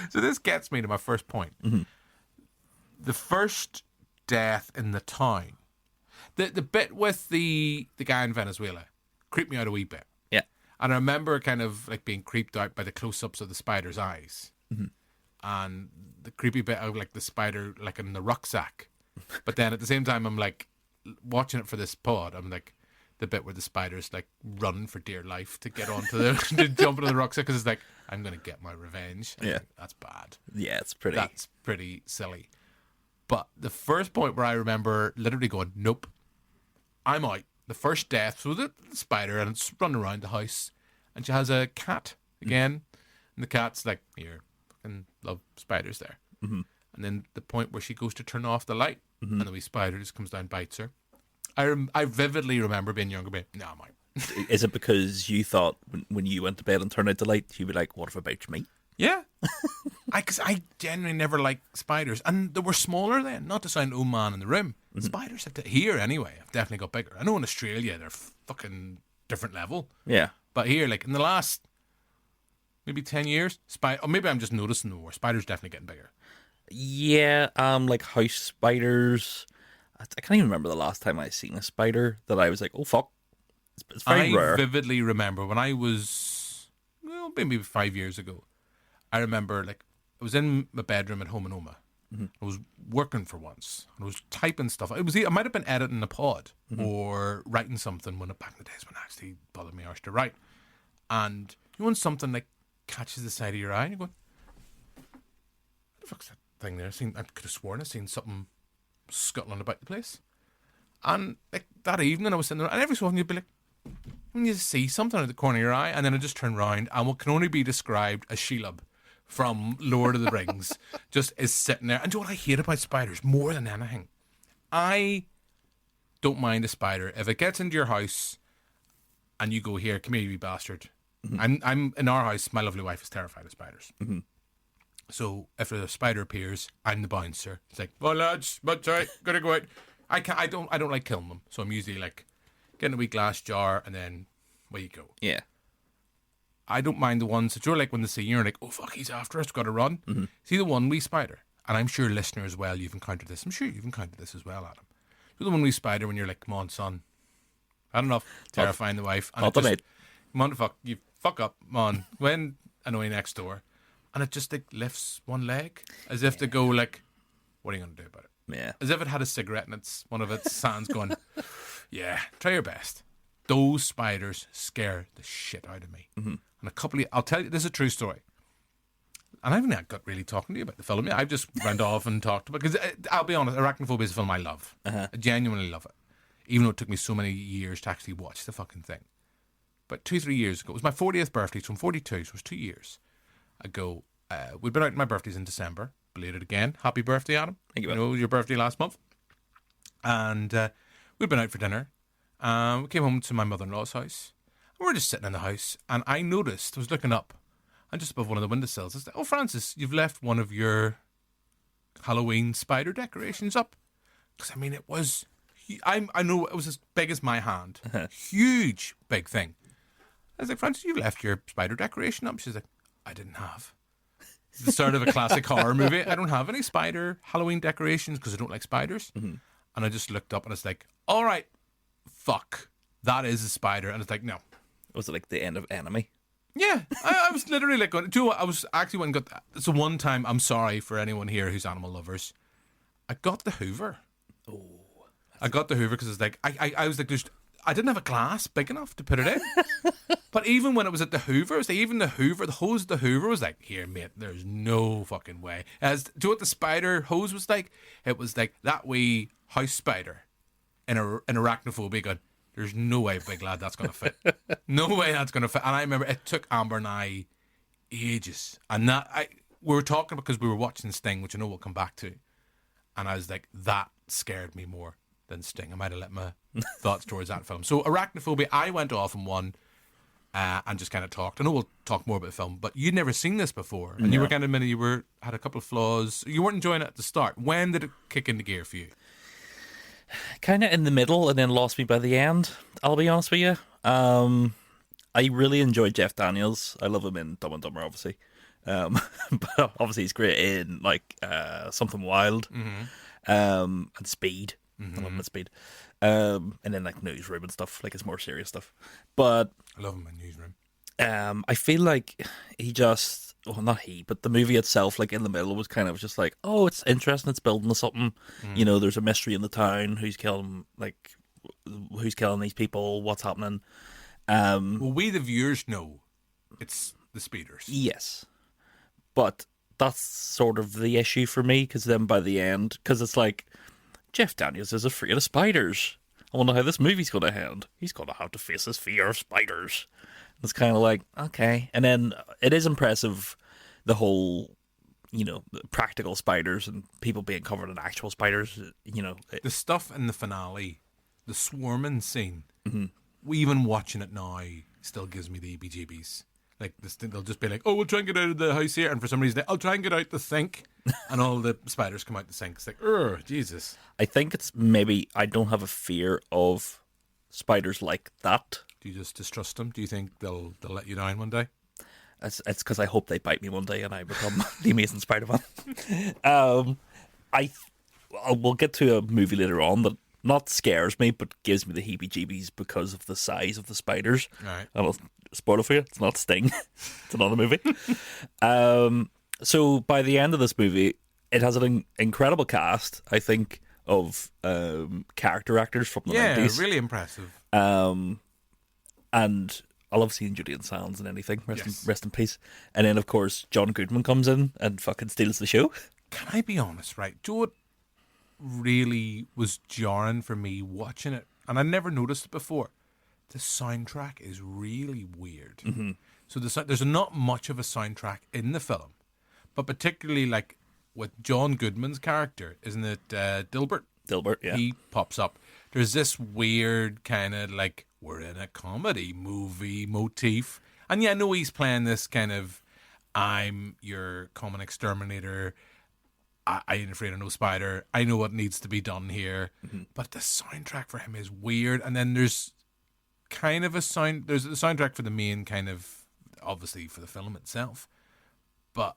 G: So this gets me to my first point. The first death in the town. The bit with the guy in Venezuela creeped me out a wee bit.
H: Yeah.
G: And I remember kind of like being creeped out by the close-ups of the spider's eyes. And the creepy bit of like the spider like in the rucksack. But then at the same time, I'm like watching it for this pod. I'm like the bit where the spider's like running for dear life to get onto the to jump into the rucksack because it's like I'm gonna get my revenge.
H: Yeah,
G: like, that's bad.
H: Yeah, it's pretty.
G: That's pretty silly. But the first point where I remember literally going, nope, I'm out. The first death, so the spider, and it's running around the house, and she has a cat again, and the cat's like, here, fucking love spiders there. And then the point where she goes to turn off the light, and the wee spider just comes down and bites her. I vividly remember being younger, being, no, I'm out.
H: Is it because you thought when you went to bed and turned out the light, you'd be like, what if it bites me?
G: Yeah. Because I genuinely never liked spiders. And they were smaller then, not to sound old man in the room. Spiders have here anyway, have definitely got bigger. I know in Australia they're fucking different level.
H: Yeah.
G: But here, like in the last maybe 10 years, or maybe I'm just noticing more, spiders definitely getting bigger.
H: Yeah, like house spiders. I can't even remember the last time I seen a spider that I was like, oh fuck. It's very rare.
G: I vividly remember when I was, well, maybe 5 years ago. I remember, like, I was in my bedroom at home in Oma. I was working for once. And I was typing stuff. I might have been editing a pod or writing something back in the days when it actually bothered me arse to write. And you want something like catches the side of your eye, and you're going, what the fuck's that thing there? I could have sworn I'd seen something scuttling about the place. And like that evening, I was sitting there, and every so often you'd be like, when you see something at the corner of your eye, and then I just turn around, and what can only be described as Shelob from Lord of the Rings just is sitting there. And do you know what I hate about spiders more than anything? I don't mind a spider. If it gets into your house and you go, here, come here, you wee bastard. I'm in our house, my lovely wife is terrified of spiders. So if a spider appears, I'm the bouncer. It's like, well lads, but sorry, gotta go out. I don't like killing them. So I'm usually like getting a wee glass jar and then away you go.
H: Yeah.
G: I don't mind the ones that you're like when they see you're like, oh fuck, he's after us, gotta run. See the one wee spider, and I'm sure listener as well, you've encountered this. I'm sure you've encountered this as well, Adam. You're the one wee spider when you're like, come on, son. I don't know, terrifying the wife. And come on, you fuck up, come on. When annoying next door, and it just like lifts one leg as if to go like, what are you gonna do about it?
H: Yeah.
G: As if it had a cigarette and it's one of its hands going, yeah, try your best. Those spiders scare the shit out of me. And I'll tell you, this is a true story. And I haven't got really talking to you about the film yet. I've just ran off and talked about, because I'll be honest, Arachnophobia is a film I love. I genuinely love it. Even though it took me so many years to actually watch the fucking thing. But 2-3 years ago, it was my 40th birthday, so I'm 42, so it was 2 years ago. We'd been out, my birthday's in December. Belated again. Happy birthday, Adam.
H: Thank you.
G: It was your birthday last month. And we'd been out for dinner. We came home to my mother-in-law's house. We were just sitting in the house, and I noticed, I was looking up, and just above one of the windowsills, I was like, oh, Francis, you've left one of your Halloween spider decorations up. Because, I mean, it was, I know it was as big as my hand. Huge, big thing. I was like, Frances, you left your spider decoration up. She's like, I didn't have. It's the start of a classic horror movie. I don't have any spider Halloween decorations because I don't like spiders. Mm-hmm. And I just looked up and it's like, all right, fuck, that is a spider. And it's like, no.
H: Was it like the end of Enemy?
G: Yeah, I was literally like, I was actually when I got that. It's the one time, I'm sorry for anyone here who's animal lovers. I got the Hoover.
H: Oh.
G: I got the Hoover because it's like, I was like, I didn't have a glass big enough to put it in. But even when it was at the Hoover, it was like, even the Hoover, the hose of the Hoover was like, here, mate, there's no fucking way. Do you know what the spider hose was like? It was like that wee house spider in Arachnophobia going, there's no way, big lad, that's going to fit. No way that's going to fit. And I remember it took Amber and I ages. And we were talking because we were watching Sting, which I know we'll come back to. And I was like, that scared me more than Sting. I might have let my thoughts towards that film. So Arachnophobia, I went off on one and just kind of talked. I know we'll talk more about the film, but you'd never seen this before. And you were kind of had a couple of flaws. You weren't enjoying it at the start. When did it kick into gear for you?
H: Kind of in the middle and then lost me by the end, I'll be honest with you. I really enjoyed Jeff Daniels. I love him in Dumb and Dumber, obviously. But obviously he's great in like Something Wild and Speed. I love him at Speed. And then like Newsroom and stuff, like it's more serious stuff. But
G: I love him in Newsroom.
H: I feel like not he, but the movie itself, like in the middle, was kind of just like, oh, it's interesting, it's building to something. You know, there's a mystery in the town. Who's killing these people? What's happening?
G: Well, we the viewers know it's the speeders.
H: Yes, but that's sort of the issue for me, because then by the end, because it's like Jeff Daniels is afraid of spiders. I wonder how this movie's going to end. He's going to have to face his fear of spiders. It's kind of like, okay. And then it is impressive, the whole, practical spiders and people being covered in actual spiders,
G: The stuff in the finale, the swarming scene, even watching it now still gives me the EBGBs. Like, they'll just be like, oh, we'll try and get out of the house here. And for some reason, I'll try and get out the sink. And all the spiders come out the sink. It's like, Jesus.
H: I think it's maybe I don't have a fear of spiders like that.
G: Do you just distrust them? Do you think they'll let you down one day?
H: It's because I hope they bite me one day and I become the Amazing Spider-Man. We'll get to a movie later on that not scares me, but gives me the heebie-jeebies because of the size of the spiders.
G: Right.
H: And I'll spoil it for you. It's not Sting. It's another movie. So by the end of this movie, it has an incredible cast, I think, of character actors from the 90s.
G: Yeah, really impressive.
H: And I love seeing Julian Sands and anything. Rest in peace. And then, of course, John Goodman comes in and fucking steals the show.
G: Can I be honest, right? Do you know what really was jarring for me watching it? And I never noticed it before. The soundtrack is really weird. Mm-hmm. So there's not much of a soundtrack in the film. But particularly, like, with John Goodman's character, isn't it Dilbert?
H: Dilbert, yeah.
G: He pops up. There's this weird kind of, like, we're in a comedy movie motif. And yeah, I know he's playing this kind of, I'm your common exterminator. I ain't afraid of no spider. I know what needs to be done here. Mm-hmm. But the soundtrack for him is weird. And then there's kind of there's a soundtrack for the main kind of, obviously for the film itself. But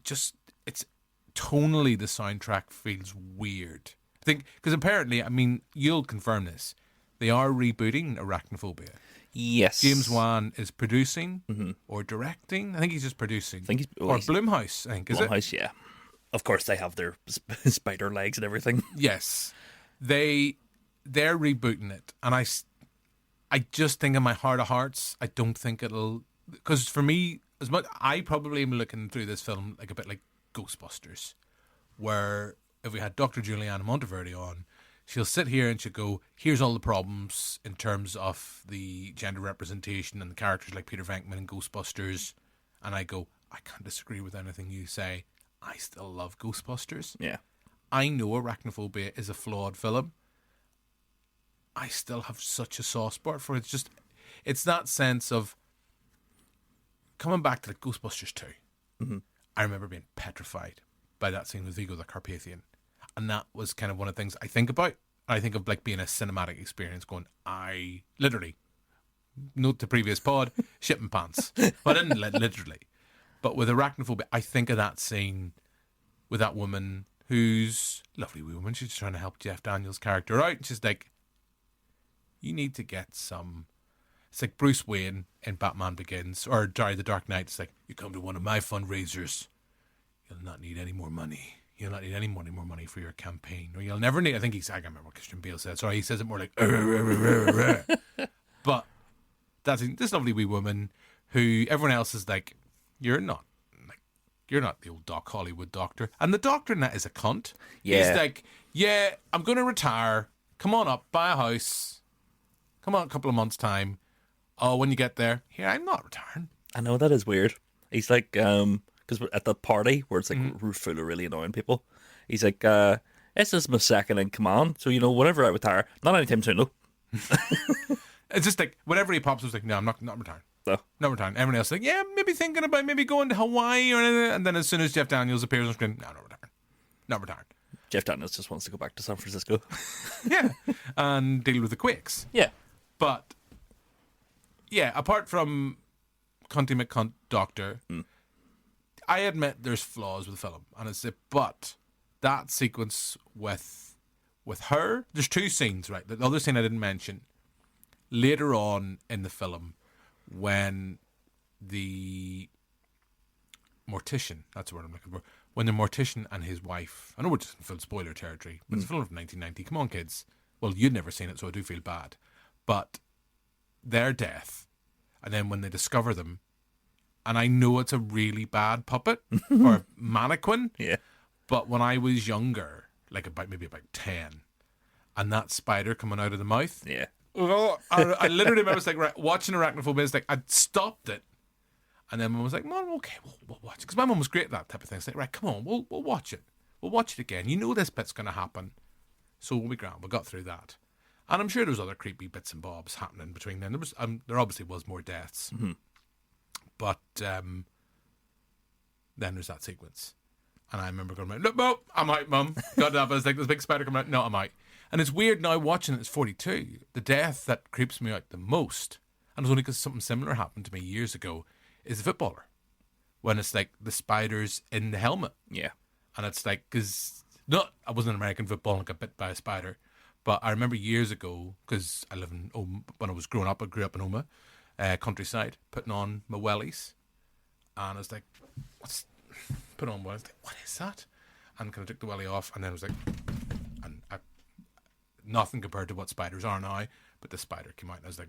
G: just, it's tonally, the soundtrack feels weird. I think, because apparently, I mean, you'll confirm this, they are rebooting Arachnophobia.
H: Yes.
G: James Wan is producing or directing. I think he's just producing. Or Blumhouse, I think, is it?
H: Blumhouse, yeah. Of course, they have their spider legs and everything.
G: Yes. They're rebooting it. And I just think in my heart of hearts, I don't think it'll... Because for me, as much, I probably am looking through this film like a bit like Ghostbusters, where if we had Dr. Juliana Monteverde on, she'll sit here and she'll go, here's all the problems in terms of the gender representation and the characters like Peter Venkman in Ghostbusters. And I go, I can't disagree with anything you say. I still love Ghostbusters.
H: Yeah.
G: I know Arachnophobia is a flawed film. I still have such a soft spot for it. It's that sense of coming back to like Ghostbusters 2. Mm-hmm. I remember being petrified by that scene with Vigo the Carpathian. And that was kind of one of the things I think about. I think of like being a cinematic experience going, I literally note to previous pod, shipping pants. Well, I didn't literally. But with Arachnophobia, I think of that scene with that woman who's a lovely woman. She's trying to help Jeff Daniels' character out. And she's like, you need to get some... It's like Bruce Wayne in Batman Begins, or sorry, The Dark Knight. It's like, you come to one of my fundraisers, you'll not need any more money. You'll not need any more money for your campaign. Or you'll never need... I can't remember what Christian Bale said. Sorry, he says it more like... But that's this lovely wee woman who everyone else is like, you're not the old Hollywood doctor. And the doctor in that is a cunt.
H: Yeah.
G: He's like, yeah, I'm going to retire. Come on up, buy a house. Come on, a couple of months' time. Oh, when you get there, here, I'm not retiring.
H: I know, that is weird. He's like, because at the party where it's like we're full of really annoying people, he's like, this is my second in command, so whenever I retire, not anytime soon, no.
G: It's just like, whenever he pops, it's like, no, I'm not retiring.
H: No.
G: Not retiring. Everyone else is like, yeah, maybe thinking about maybe going to Hawaii or anything. And then as soon as Jeff Daniels appears on screen, no, not retiring. Not retiring.
H: Jeff Daniels just wants to go back to San Francisco.
G: Yeah. And deal with the quakes.
H: Yeah.
G: But, yeah, apart from Cunty McCunt Doctor, I admit there's flaws with the film. And it's but that sequence with her, there's two scenes, right? The other scene I didn't mention, later on in the film, when the mortician, that's the word I'm looking for, when the mortician and his wife, I know we're just in full spoiler territory, but it's a film from 1990, come on kids. Well, you'd never seen it, so I do feel bad. But their death, and then when they discover them, and I know it's a really bad puppet or mannequin,
H: yeah.
G: But when I was younger, like maybe about 10, and that spider coming out of the mouth,
H: yeah.
G: Oh, I literally remember it's like watching Arachnophobia. It's like I'd stopped it, and then Mum was like, "Mom, okay, we'll watch it." Because my mum was great at that type of thing. It's like, right, come on, we'll watch it. We'll watch it again. You know this bit's going to happen, so we'll be grand. We got through that, and I'm sure there's other creepy bits and bobs happening between then. There obviously was more deaths, but then there's that sequence, and I remember going, "Look, Mum, I'm out, Mum." Got up. I was like, "This big spider coming out." No, I'm out. And it's weird now watching it, it's 42. The death that creeps me out the most, and it's only because something similar happened to me years ago, is the footballer. When it's like the spiders in the helmet.
H: Yeah.
G: And it's like, I wasn't in American football and got bit by a spider, but I remember years ago, because I live in when I was growing up, I grew up in Oma, countryside, putting on my wellies. And I was like, put on wellies, like, what is that? And kind of took the wellie off, and then I was like, and I, nothing compared to what spiders are now, but the spider came out and I was like,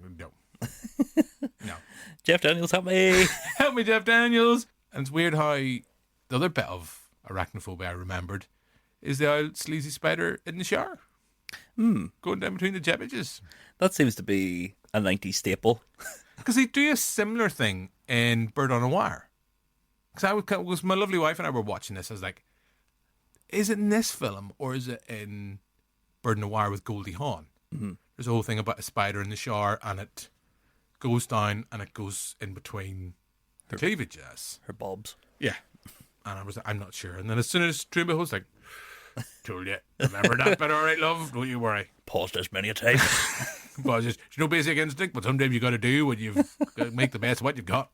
G: no.
H: Jeff Daniels, help me.
G: Help me, Jeff Daniels. And it's weird how the other bit of Arachnophobia I remembered is the old sleazy spider in the shower. Going down between the jebbages.
H: That seems to be a 90s staple.
G: Because they do a similar thing in Bird on a Wire. Because my lovely wife and I were watching this, I was like, is it in this film or is it in Bird on a Wire with Goldie Hawn? There's a whole thing about a spider in the shower and it goes down and it goes in between her cleavages.
H: Her bulbs.
G: Yeah. And I was like, I'm not sure. And then as soon as Truman was like, told you, remember that bit, all right, love? Don't you worry.
H: Paused this many a time.
G: But there's no basic instinct, but sometimes you got to do what you've got to make the best of what you've got.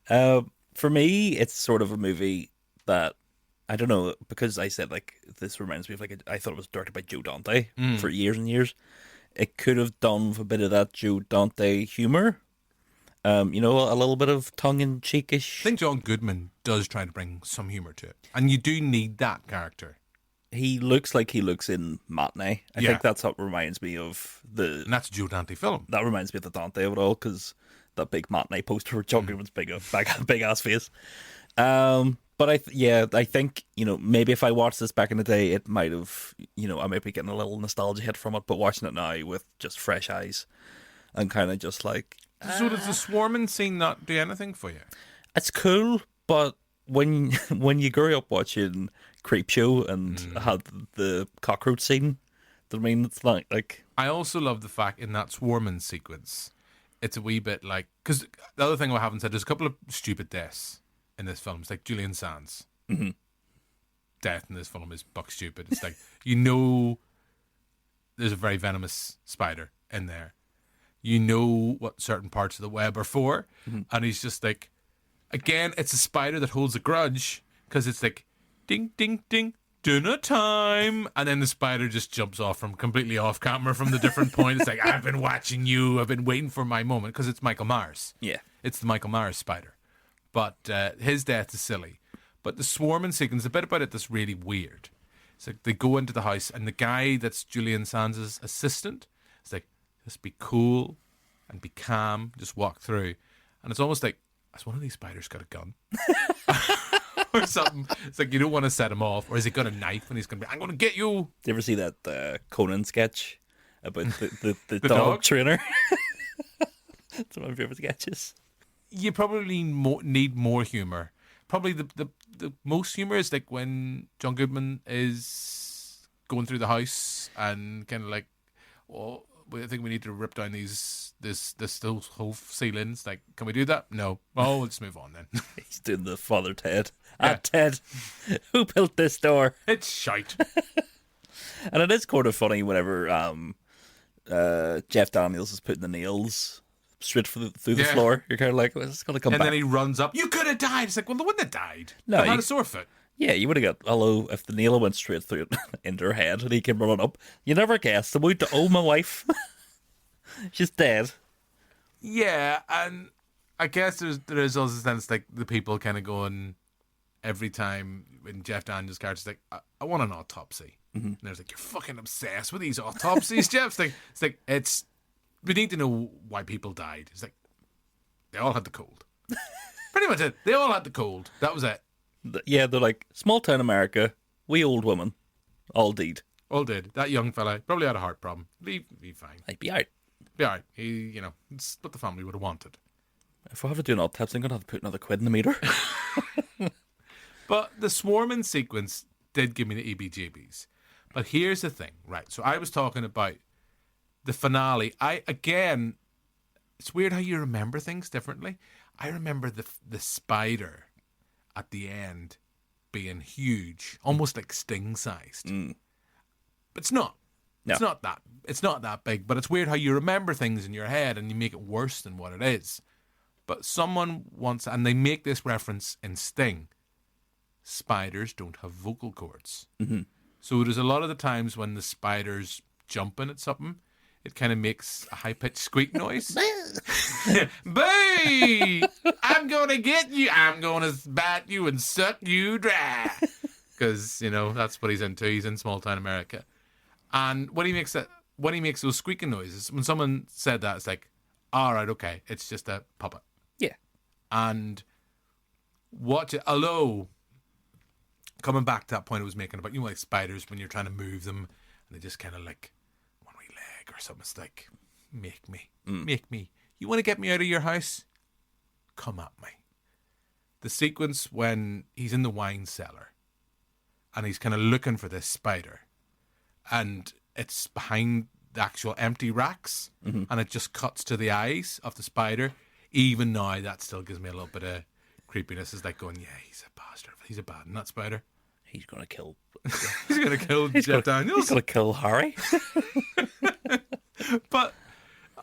H: For me, it's sort of a movie that, I don't know, because I said, like, this reminds me of, like, I thought it was directed by Joe Dante for years and years. It could have done with a bit of that Joe Dante humour. A little bit of tongue-in-cheekish.
G: I think John Goodman does try to bring some humour to it. And you do need that character.
H: He looks like he looks in Matinee. I think that's what reminds me of the...
G: And that's a Joe Dante film.
H: That reminds me of the Dante of it all, because that big Matinee poster with John Goodman's big-ass face. But I think, maybe if I watched this back in the day, it might have, I might be getting a little nostalgia hit from it, but watching it now with just fresh eyes and kind of just like...
G: So does the swarming scene not do anything for you?
H: It's cool, but when you grew up watching Creepshow and had the cockroach scene, I mean, it's like...
G: I also love the fact in that swarming sequence, it's a wee bit like... Because the other thing I haven't said, there's a couple of stupid deaths in this film. It's like Julian Sands. Death in this film is buck stupid. It's like, there's a very venomous spider in there. you know what certain parts of the web are for. And he's just like, again, it's a spider that holds a grudge because it's like, ding, ding, ding, dinner time. And then the spider just jumps off from completely off camera from the different point. It's like, I've been watching you. I've been waiting for my moment because it's Michael Myers.
H: Yeah.
G: It's the Michael Myers spider. But his death is silly. But the swarming sequence, a bit about it that's really weird. It's like they go into the house and the guy that's Julian Sands' assistant is like, just be cool and be calm, just walk through. And it's almost like, has one of these spiders got a gun? Or something. It's like you don't want to set him off. Or has he got a knife and he's going to be, I'm going to get you.
H: Do you ever see that Conan sketch about the dog
G: dog?
H: trainer? It's one of my favourite sketches.
G: You probably need more humour. Probably the most humour is like when John Goodman is going through the house and kind of like, well, I think we need to rip down those whole ceilings. Like, can we do that? No. Oh, let's move on then.
H: He's doing the Father Ted. Yeah. Ted, who built this door?
G: It's shite.
H: And it is kind of funny whenever Jeff Daniels is putting the nails straight through the floor. You're kind of like, well, it's going to come back.
G: And then he runs up. You could have died. It's like, well, they wouldn't have died.
H: No,
G: they had a sore foot.
H: Yeah, you would have got, although if the nail went straight through into her head and he came running up, you never guessed about my wife. She's dead.
G: Yeah, and I guess there is also a sense like the people kind of going every time when Jeff Daniels' character's like, I want an autopsy. And there's like, you're fucking obsessed with these autopsies, Jeff. It's we need to know why people died. It's like, they all had the cold. Pretty much it. They all had the cold. That was it.
H: Yeah, they're like, small town America, we old women, all deed.
G: All did. That young fella probably had a heart problem. Be fine.
H: I'd be out.
G: Be alright. It's what the family would have wanted.
H: If I have to do an autopsy, I'm going to have to put another quid in the meter.
G: But the swarming sequence did give me the EBGBs. But here's the thing, right? So I was talking about the finale. It's weird how you remember things differently. I remember the spider at the end being huge, almost like Sting-sized. But it's not. No. It's not that big, but it's weird how you remember things in your head and you make it worse than what it is. But someone wants, and they make this reference in Sting, spiders don't have vocal cords. So there's a lot of the times when the spider's jumping at something, it kind of makes a high-pitched squeak noise. Boo! I'm going to get you. I'm going to bat you and suck you dry. Because, that's what he's into. He's in small-town America. And when he makes those squeaking noises, when someone said that, it's like, all right, okay, it's just a puppet.
H: Yeah.
G: And watch it. Although, coming back to that point I was making about, like spiders, when you're trying to move them, and they just kind of like, one wee leg or something. It's like, make me. You want to get me out of your house? Come at me. The sequence when he's in the wine cellar, and he's kind of looking for this spider, and it's behind the actual empty racks, and it just cuts to the eyes of the spider. Even now, that still gives me a little bit of creepiness. It's like going, yeah, he's a bastard. He's a bad one, that spider.
H: He's going to kill...
G: he's going to kill Jeff Daniels.
H: He's going to kill Harry.
G: But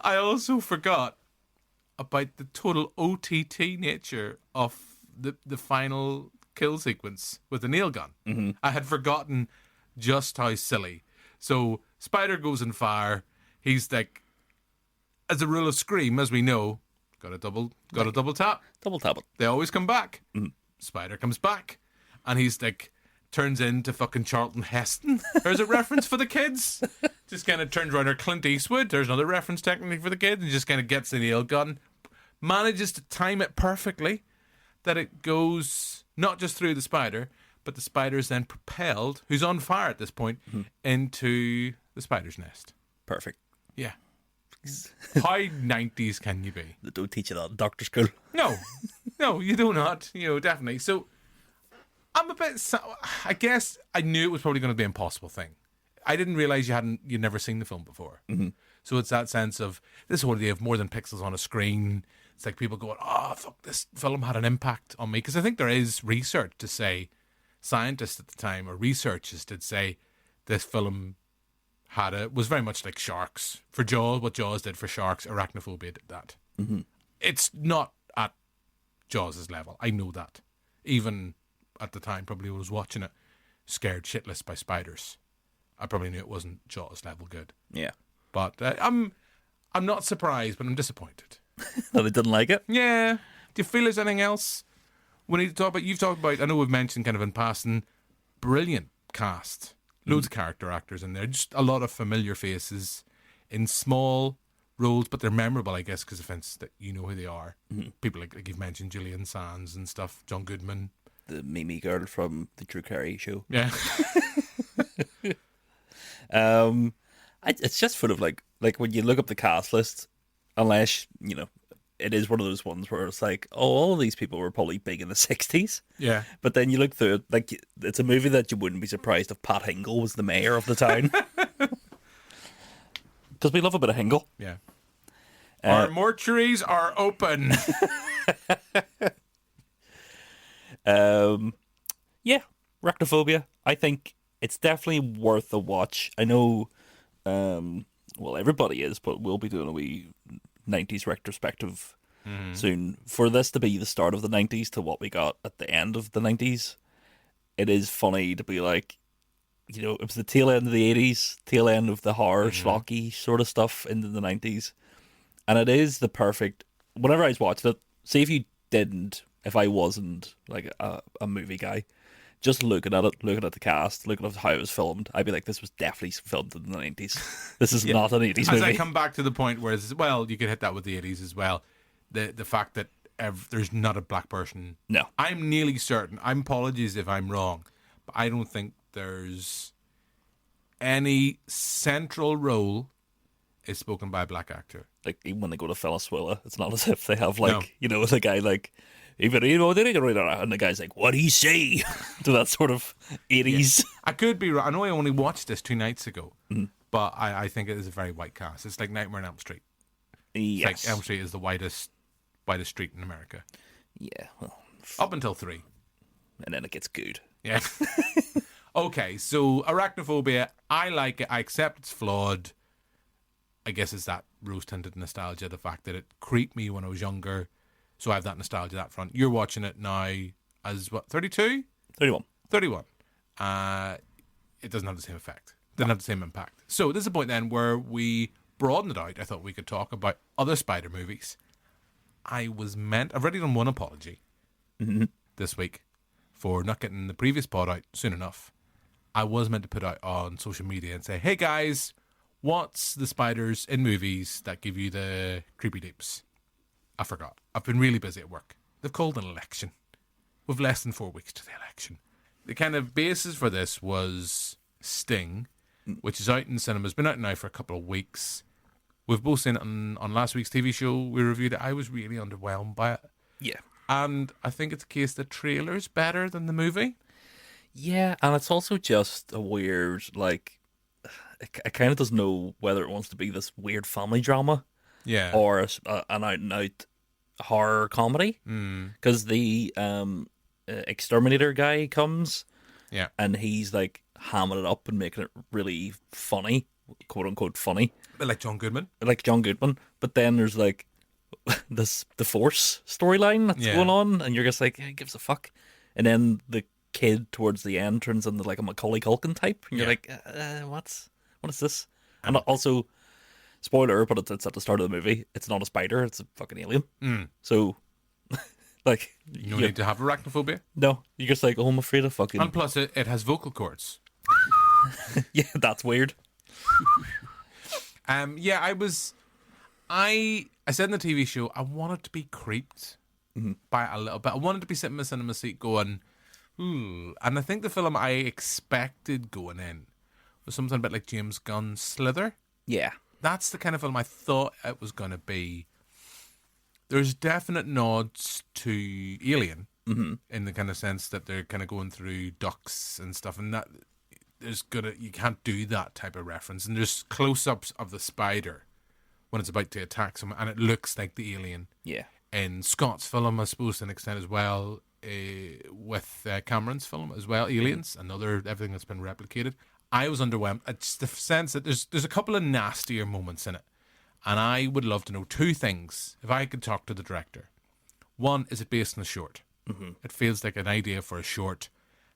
G: I also forgot about the total OTT nature of the final kill sequence with the nail gun. I had forgotten just how silly. So spider goes in fire. He's like, as a rule of Scream, as we know, got a double tap.
H: Double tap it.
G: They always come back. Spider comes back, and he's like, turns into fucking Charlton Heston. There's a reference for the kids. Just kind of turns around, or Clint Eastwood. There's another reference technically for the kids, and just kind of gets the nail gun. Manages to time it perfectly, that it goes not just through the spider, but the spider is then propelled, who's on fire at this point, into the spider's nest.
H: Perfect.
G: Yeah. How 90s can you be?
H: They don't teach you that in doctor school.
G: No, you do not. Definitely. So I'm a bit. I guess I knew it was probably going to be an impossible thing. I didn't realize you'd never seen the film before. So it's that sense of this whole idea of more than pixels on a screen. It's like people going, "Oh, fuck, this film had an impact on me," because I think there is research to say, scientists at the time or researchers did say this film was very much like Sharks. For Jaws, what Jaws did for Sharks, Arachnophobia did that.
H: Mm-hmm.
G: It's not at Jaws' level. I know that. Even at the time, probably when I was watching it, scared shitless by spiders. I probably knew it wasn't Jaws level good.
H: Yeah.
G: But I'm not surprised, but I'm disappointed.
H: No, they didn't like it?
G: Yeah. Do you feel there's anything else we need to talk about? You've talked about, I know we've mentioned kind of in passing, brilliant cast. Loads of character actors in there. Just a lot of familiar faces in small roles, but they're memorable, I guess, because that you know who they are.
H: Mm-hmm.
G: People like you've mentioned, Gillian Sands and stuff, John Goodman.
H: The Mimi girl from the Drew Carey show.
G: Yeah.
H: It's just full of like when you look up the cast list, unless, it is one of those ones where it's like, oh, all of these people were probably big in the 60s.
G: Yeah.
H: But then you look through it, like, it's a movie that you wouldn't be surprised if Pat Hingle was the mayor of the town. Because we love a bit of Hingle.
G: Yeah. Our mortuaries are open.
H: Yeah, Arachnophobia. I think it's definitely worth a watch. I know, everybody is, but we'll be doing a wee 90s retrospective soon. For this to be the start of the 90s to what we got at the end of the 90s, it is funny to be like, it was the tail end of the 80s, tail end of the horror, schlocky sort of stuff into the 90s. And it is the perfect, whenever I was watching it, say if I wasn't like a movie guy, just looking at it, looking at the cast, looking at how it was filmed, I'd be like, this was definitely filmed in the 90s. This is not an 80s movie.
G: As I come back to the point where, you could hit that with the 80s as well. The fact that there's not a black person.
H: No.
G: I'm nearly certain, apologies if I'm wrong, but I don't think there's any central role is spoken by a black actor.
H: Like, even when they go to Venezuela, it's not as if they have, the guy, like, even, and the guy's like, what'd he say? To that sort of 80s.
G: Yeah. I could be wrong. I know I only watched this 2 nights ago, but I think it is a very white cast. It's like Nightmare on Elm Street.
H: Yes.
G: It's like Elm Street is the whitest street in America.
H: Yeah, well.
G: Up until 3.
H: And then it gets good.
G: Yeah. Okay, so Arachnophobia, I like it. I accept it's flawed. I guess it's that rose-tinted nostalgia, the fact that it creeped me when I was younger. So I have that nostalgia, that front. You're watching it now as, 32?
H: 31.
G: 31. It doesn't have the same effect. Doesn't have the same impact. So this is a point then where we broaden it out. I thought we could talk about other spider movies. I've already done one apology this week for not getting the previous pod out soon enough. I was meant to put out on social media and say, hey guys, what's the spiders in movies that give you the creepy deeps? I forgot. I've been really busy at work. They've called an election. We've less than 4 weeks to the election. The kind of basis for this was Sting, which is out in cinemas. Been out now for a couple of weeks. We've both seen it on last week's TV show. We reviewed it. I was really underwhelmed by it.
H: Yeah.
G: And I think it's a case the trailer's better than the movie.
H: Yeah, and it's also just a weird, like, it kind of doesn't know whether it wants to be this weird family drama.
G: Yeah.
H: Or an out-and-out horror comedy. Because the exterminator guy comes,
G: yeah,
H: and he's like hamming it up and making it really funny, quote unquote funny,
G: like John Goodman.
H: But then there's like the Force storyline that's going on, and you're just like, who gives a fuck? And then the kid towards the end turns into like a Macaulay Culkin type, and you're like, what is this? And also, spoiler, but it's at the start of the movie. It's not a spider; it's a fucking alien. So, like,
G: you need to have arachnophobia.
H: No, you're just like, oh, I'm afraid of fucking.
G: And plus, it has vocal cords.
H: Yeah, that's weird.
G: Yeah, I said in the TV show I wanted to be creeped by it a little bit. I wanted to be sitting in the cinema seat going, ooh. And I think the film I expected going in was something a bit like James Gunn's Slither.
H: Yeah.
G: That's the kind of film I thought it was going to be. There's definite nods to Alien in the kind of sense that they're kind of going through ducks and stuff, and that you can't do that type of reference. And there's close-ups of the spider when it's about to attack someone, and it looks like the alien.
H: Yeah.
G: In Scott's film, I suppose, to an extent as well, with Cameron's film as well, Aliens, everything that's been replicated. I was underwhelmed. It's the sense that there's a couple of nastier moments in it. And I would love to know two things, if I could talk to the director. One, is it based on a short? Mm-hmm. It feels like an idea for a short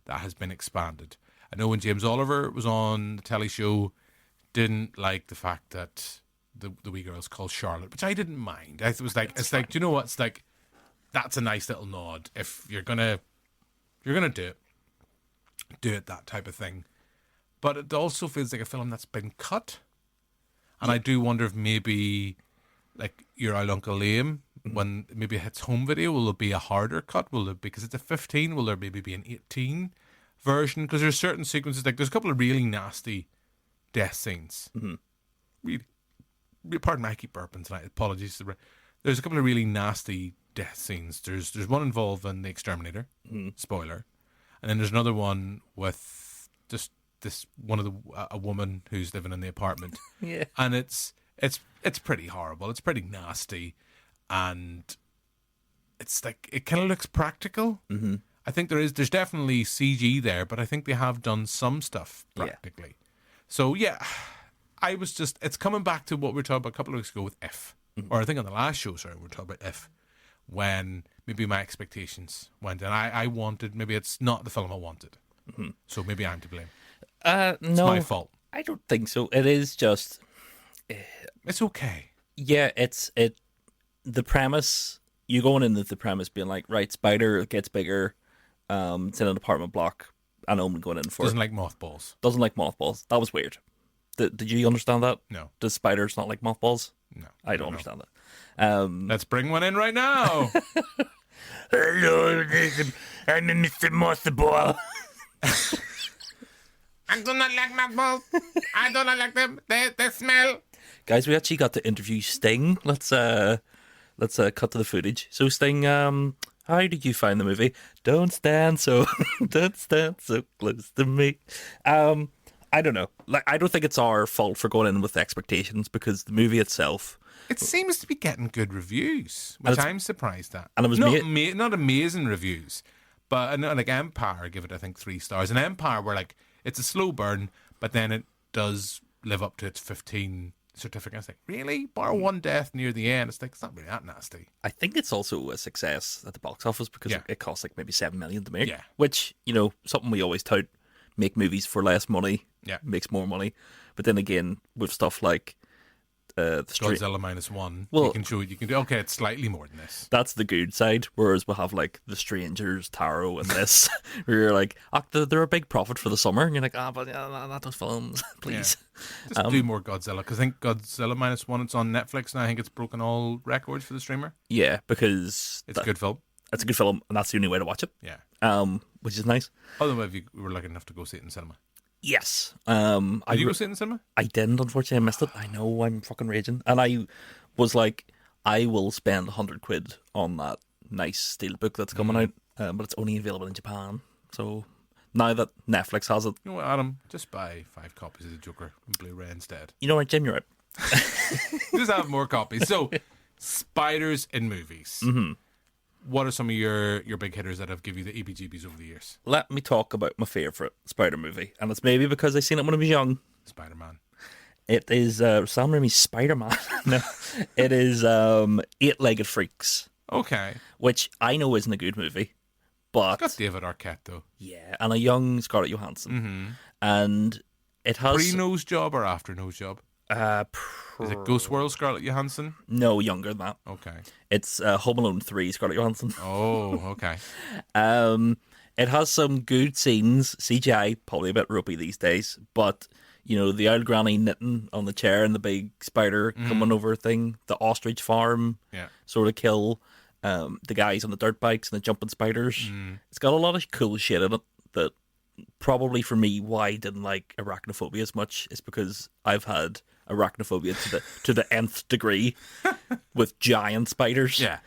G: that has been expanded. I know when James Oliver was on the telly show, didn't like the fact that the wee girl's called Charlotte, which I didn't mind. It was like, it's like, do you know what? It's like, that's a nice little nod. If you're gonna do it that type of thing. But it also feels like a film that's been cut. And I do wonder if maybe, like, Your Old Uncle Liam, when maybe it hits home video, will it be a harder cut? Will it, because it's a 15, will there maybe be an 18 version? Because there's certain sequences, like, there's a couple of really nasty death scenes. Mm-hmm. Really, pardon me, I keep burping tonight. Apologies. There's a couple of really nasty death scenes. There's one involving the Exterminator, spoiler. And then there's another one with just this a woman who's living in the apartment.
H: Yeah.
G: And it's pretty horrible. It's pretty nasty. And it's like, it kind of looks practical. Mm-hmm. I think there's definitely CG there, but I think they have done some stuff practically. Yeah. So yeah, it's coming back to what we were talking about a couple of weeks ago with If. Mm-hmm. Or I think on the last show, we were talking about If. When maybe my expectations went and I wanted, maybe it's not the film I wanted. Mm-hmm. So maybe I'm to blame.
H: No,
G: it's my fault.
H: I don't think so. It is just...
G: it's okay.
H: Yeah, the premise, you going in with the premise being like, right, spider gets bigger, it's in an apartment block, and I'm going in for
G: Doesn't like mothballs.
H: Doesn't like mothballs. That was weird. Did you understand that?
G: No.
H: Does spiders not like mothballs?
G: No.
H: I don't understand that.
G: Let's bring one in right now.
H: Hello, I'm Mr. Mothball.
G: I do not like mothballs. I do not like them. They smell.
H: Guys, we actually got to interview Sting. Let's cut to the footage. So Sting, how did you find the movie? Don't stand so close to me. I don't know. Like, I don't think it's our fault for going in with expectations because the movie itself,
G: it seems to be getting good reviews, which I'm surprised at.
H: And it was
G: not amazing reviews, but like Empire give it I think 3 stars. And Empire were like, it's a slow burn, but then it does live up to its 15 certificate. It's like, really? Bar one death near the end. It's like, it's not really that nasty.
H: I think it's also a success at the box office because it costs like maybe $7 million to make.
G: Yeah.
H: Which, something we always tout, make movies for less money.
G: Yeah.
H: Makes more money. But then again, with stuff like
G: Godzilla -1,
H: well,
G: you can do, okay, it's slightly more than this.
H: That's the good side. Whereas we'll have like The Strangers, Tarot, and this, where you're like, they're a big profit for the summer. And you're like, but not those films, please.
G: Yeah. Just do more Godzilla, because I think Godzilla -1, it's on Netflix, and I think it's broken all records for the streamer.
H: Yeah, because
G: it's a good film.
H: It's a good film, and that's the only way to watch it.
G: Yeah.
H: Which is nice.
G: Although if you were lucky enough to go see it in cinema.
H: Yes.
G: Did you go see it in cinema?
H: I didn't, unfortunately. I missed it. I know, I'm fucking raging. And I was like, I will spend £100 on that nice steelbook that's coming out, but it's only available in Japan. So now that Netflix has it...
G: You know what, Adam? Just buy 5 copies of the Joker in Blu-ray instead.
H: You know what, Jim, you're right.
G: Just have more copies. So, spiders in movies. Mm-hmm. What are some of your big hitters that have given you the EBGBs over the years? Let
H: me talk about my favourite Spider movie. And it's maybe because I seen it when I was young.
G: Spider-Man.
H: It is Sam Raimi's Spider-Man. No, it is Eight-Legged Freaks.
G: Okay.
H: Which I know isn't a good movie. But
G: it's got David Arquette, though.
H: Yeah, and a young Scarlett Johansson.
G: Mm-hmm.
H: And it has...
G: Pre-nose job or after nose job? Is it Ghost World Scarlett Johansson?
H: No, younger than that.
G: Okay.
H: It's Home Alone 3 Scarlett Johansson.
G: Oh, okay.
H: It has some good scenes. CGI, probably a bit ropey these days, but, the old granny knitting on the chair and the big spider coming over thing, the ostrich farm sort of kill, the guys on the dirt bikes and the jumping spiders. It's got a lot of cool shit in it that probably for me, why I didn't like Arachnophobia as much is because I've had Arachnophobia to the nth degree with giant spiders.
G: Yeah.